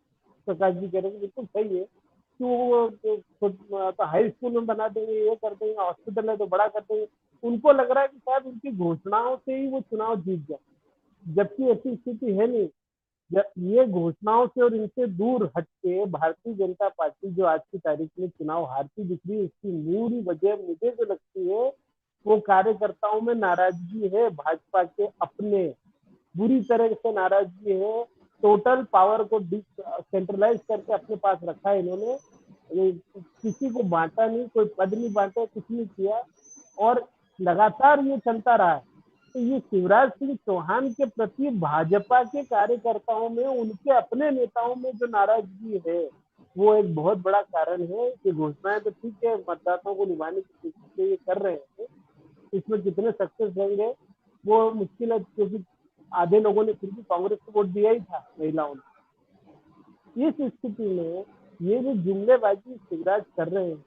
प्रकाश जी कह रहे हैं बिल्कुल सही है कि वो तो हाई स्कूल में बना देंगे, ये कर देंगे, हॉस्पिटल है तो बड़ा कर देंगे। उनको लग रहा है कि शायद उनकी घोषणाओं से ही वो चुनाव जीत जाए, जबकि ऐसी स्थिति है नहीं। ये घोषणाओं से और इनसे दूर हटके भारतीय जनता पार्टी जो आज की तारीख में चुनाव हारती दिख रही है, इसकी मूल वजह मुझे जो लगती है वो कार्यकर्ताओं में नाराजगी है, भाजपा के अपने बुरी तरह से नाराजगी है। टोटल पावर को सेंट्रलाइज करके अपने पास रखा है इन्होंने, किसी को बांटा नहीं, कोई पद नहीं बांटा, कुछ नहीं किया और लगातार ये चलता रहा है। तो ये शिवराज सिंह चौहान के प्रति भाजपा के कार्यकर्ताओं में, उनके अपने नेताओं में जो नाराजगी है वो एक बहुत बड़ा कारण है। ये घोषणाएं तो ठीक है, मतदाताओं को निभाने की कोशिश से ये कर रहे हैं, इसमें कितने सक्सेस होंगे वो मुश्किल है, क्योंकि आधे लोगों ने फिर भी कांग्रेस को वोट दिया ही था महिलाओं ने। इस स्थिति में ये जो जुमलेबाजी शिवराज कर रहे हैं,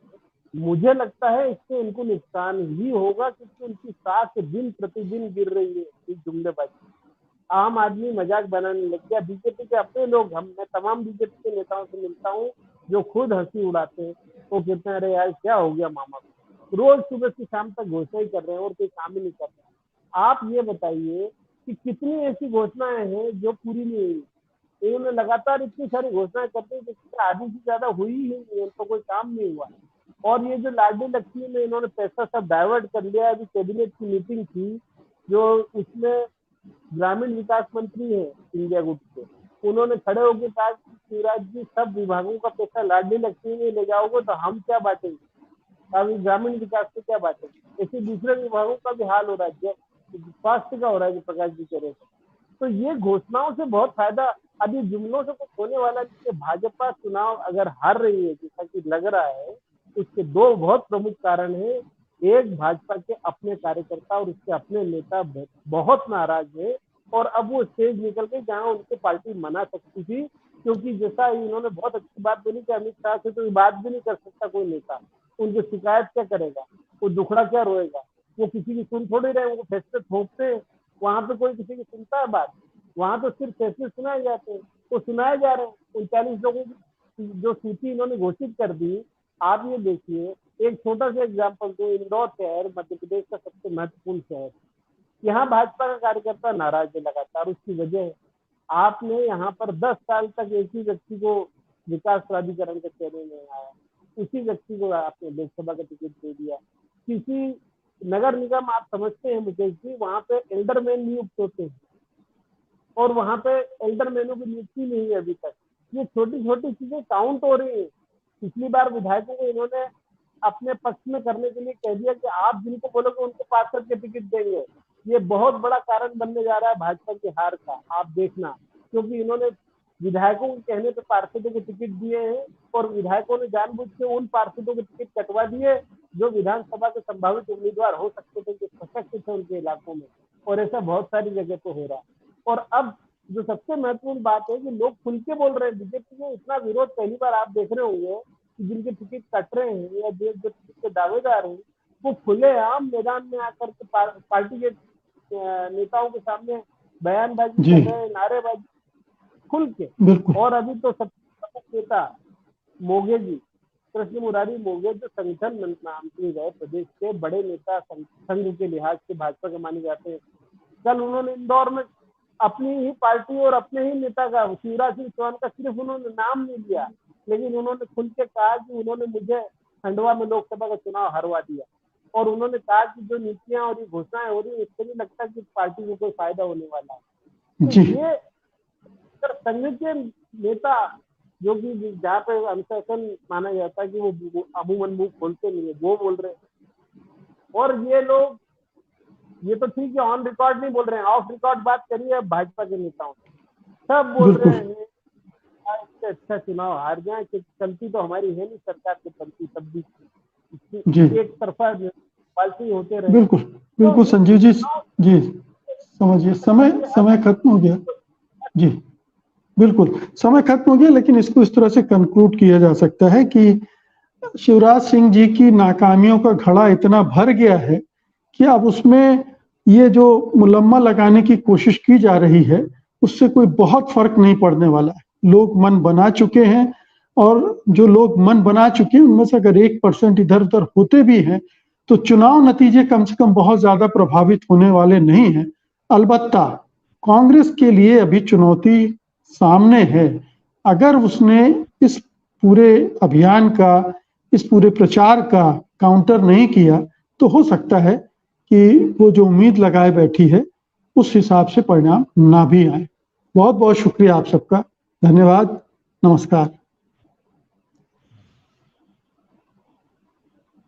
मुझे लगता है इससे उनको नुकसान ही होगा, क्योंकि उनकी साख दिन प्रतिदिन गिर रही है इस जुमलेबाजी। आम आदमी मजाक बनाने लग गया। बीजेपी के अपने लोग, मैं तमाम बीजेपी के नेताओं से मिलता हूँ जो खुद हंसी उड़ाते हैं, वो कहते हैं अरे यार क्या हो गया मामा को, रोज सुबह से शाम तक घोषणा ही कर रहे हैं और कोई काम ही नहीं कर रहे। आप ये बताइए कि कितनी ऐसी घोषणाएं हैं जो पूरी नहीं हुई। इन्होंने लगातार इतनी सारी घोषणाएं करते हैं जिससे आधी से ज्यादा हुई ही नहीं, उनको कोई काम नहीं हुआ। और ये जो लाडली लक्ष्मी में इन्होंने पैसा सब डाइवर्ट कर लिया। अभी कैबिनेट की मीटिंग थी जो उसमें ग्रामीण विकास मंत्री है इंडिया गुट के, उन्होंने खड़े होकर कहा कि शिवराज जी सब विभागों का पैसा लाडली लक्ष्मी में ले जाओगे तो हम क्या बांटेंगे, अभी ग्रामीण विकास से क्या बांटेंगे। ऐसे दूसरे विभागों का भी हाल हो रहा है, स्वास्थ्य का हो रहा है, जो प्रकाश जी कह रहे थे। तो ये घोषणाओं से बहुत फायदा, अभी जुमलों से कुछ होने वाला नहीं। भाजपा चुनाव अगर हार रही है जैसा कि लग रहा है, उसके दो बहुत प्रमुख कारण है। एक, भाजपा के अपने कार्यकर्ता और उसके अपने नेता बहुत नाराज है और अब वो स्टेज निकल गई जहां उनकी पार्टी मना सकती थी, क्योंकि जैसा इन्होंने बहुत अच्छी बात बोली कि अमित शाह से तो ये बात भी नहीं कर सकता कोई नेता, उनकी शिकायत क्या करेगा, वो दुखड़ा क्या रोएगा, वो किसी की सुन थोड़ी रहे, वो फैसले थोपते हैं। वहां पे कोई किसी की सुनता है बात? वहां तो सिर्फ फैसले सुनाए जाते हैं, तो सुनाए जा रहे हैं। 39 लोगों की जो सूची इन्होंने घोषित कर दी। आप ये देखिए, एक छोटा सा एग्जाम्पल दो, इंदौर शहर मध्य प्रदेश का सबसे महत्वपूर्ण शहर, यहाँ भाजपा का कार्यकर्ता नाराज है लगातार। उसकी वजह है आपने यहाँ पर 10 साल तक एक ही व्यक्ति को विकास प्राधिकरण के चेहरे में आया, उसी व्यक्ति को आपने लोकसभा का टिकट दे दिया। किसी नगर निगम, आप समझते हैं मुकेश जी, वहां पे एल्डरमैन नियुक्त होते हैं और वहां पे एल्डरमैनों की नियुक्ति नहीं है अभी तक। ये छोटी छोटी चीजें काउंट हो रही है। पिछली बार विधायकों को इन्होंने अपने पक्ष में करने के लिए कह दिया कि आप जिनको बोलोगे उनको पार्षद के टिकट देंगे। ये बहुत बड़ा कारण बनने जा रहा है भाजपा की हार का, आप देखना, क्योंकि इन्होंने विधायकों के कहने पर पार्षदों को टिकट दिए हैं और विधायकों ने जानबूझ के उन पार्षदों के टिकट कटवा दिए जो विधानसभा के संभावित उम्मीदवार हो सकते थे, जो सशक्त थे उनके इलाकों में। और ऐसा बहुत सारी जगह पे हो रहा है। और अब जो सबसे महत्वपूर्ण बात है कि लोग खुल के बोल रहे हैं, बीजेपी में इतना विरोध पहली बार आप देख रहे होंगे कि जिनके टिकट कट रहे हैं या जो टिकट के दावेदार हैं वो खुलेआम मैदान में आकर के पार्टी के नेताओं के सामने बयानबाजी जी कर रहे हैं, नारेबाजी खुल के। बिल्कुल। और अभी तो सबसे प्रमुख नेता मोगे जी, कृष्ण मुरारी मोगे, जो संगठन मंत्री रहे, प्रदेश के बड़े नेता संघ के लिहाज से भाजपा के माने जाते हैं, कल उन्होंने इंदौर में अपनी ही पार्टी और अपने ही नेता का, शिवराज सिंह चौहान का सिर्फ उन्होंने नाम नहीं लिया, लेकिन उन्होंने खुल के कहा कि उन्होंने मुझे खंडवा में लोकसभा का चुनाव हरवा दिया, और उन्होंने कहा कि जो नीतियां और ये घोषणाएं हो रही है इससे नहीं लगता कि पार्टी को कोई फायदा होने वाला है। जी। तो ये संघ के नेता जो कि जहाँ पे अनुशासन माना जाता है कि वो अमूमन मुंह खोलते नहीं है, वो बोल रहे हैं। और ये लोग, ये तो ठीक है ऑन रिकॉर्ड नहीं बोल रहे हैं, ऑफ रिकॉर्ड बात करिए भाजपा के नेताओं से, सब बोल रहे हैं इससे अच्छा चुनाव हार जाए कि चलती तो हमारी है नहीं सरकार की चलती, तब भी एक तरफा पॉलिसी होते रहे। बिल्कुल बिल्कुल संजीव जी समझिए, समय खत्म हो गया जी, बिल्कुल समय खत्म हो गया, लेकिन इसको इस तरह से कंक्लूड किया जा सकता है कि शिवराज सिंह जी की नाकामियों का घड़ा इतना भर गया है कि अब उसमें ये जो मुलम्मा लगाने की कोशिश की जा रही है उससे कोई बहुत फर्क नहीं पड़ने वाला है। लोग मन बना चुके हैं, और जो लोग मन बना चुके हैं उनमें से अगर 1% इधर उधर होते भी हैं तो चुनाव नतीजे कम से कम बहुत ज्यादा प्रभावित होने वाले नहीं हैं। अलबत्ता कांग्रेस के लिए अभी चुनौती सामने है। अगर उसने इस पूरे अभियान का, इस पूरे प्रचार का काउंटर नहीं किया तो हो सकता है कि वो जो उम्मीद लगाए बैठी है उस हिसाब से परिणाम ना भी आए। बहुत बहुत शुक्रिया आप सबका, धन्यवाद, नमस्कार।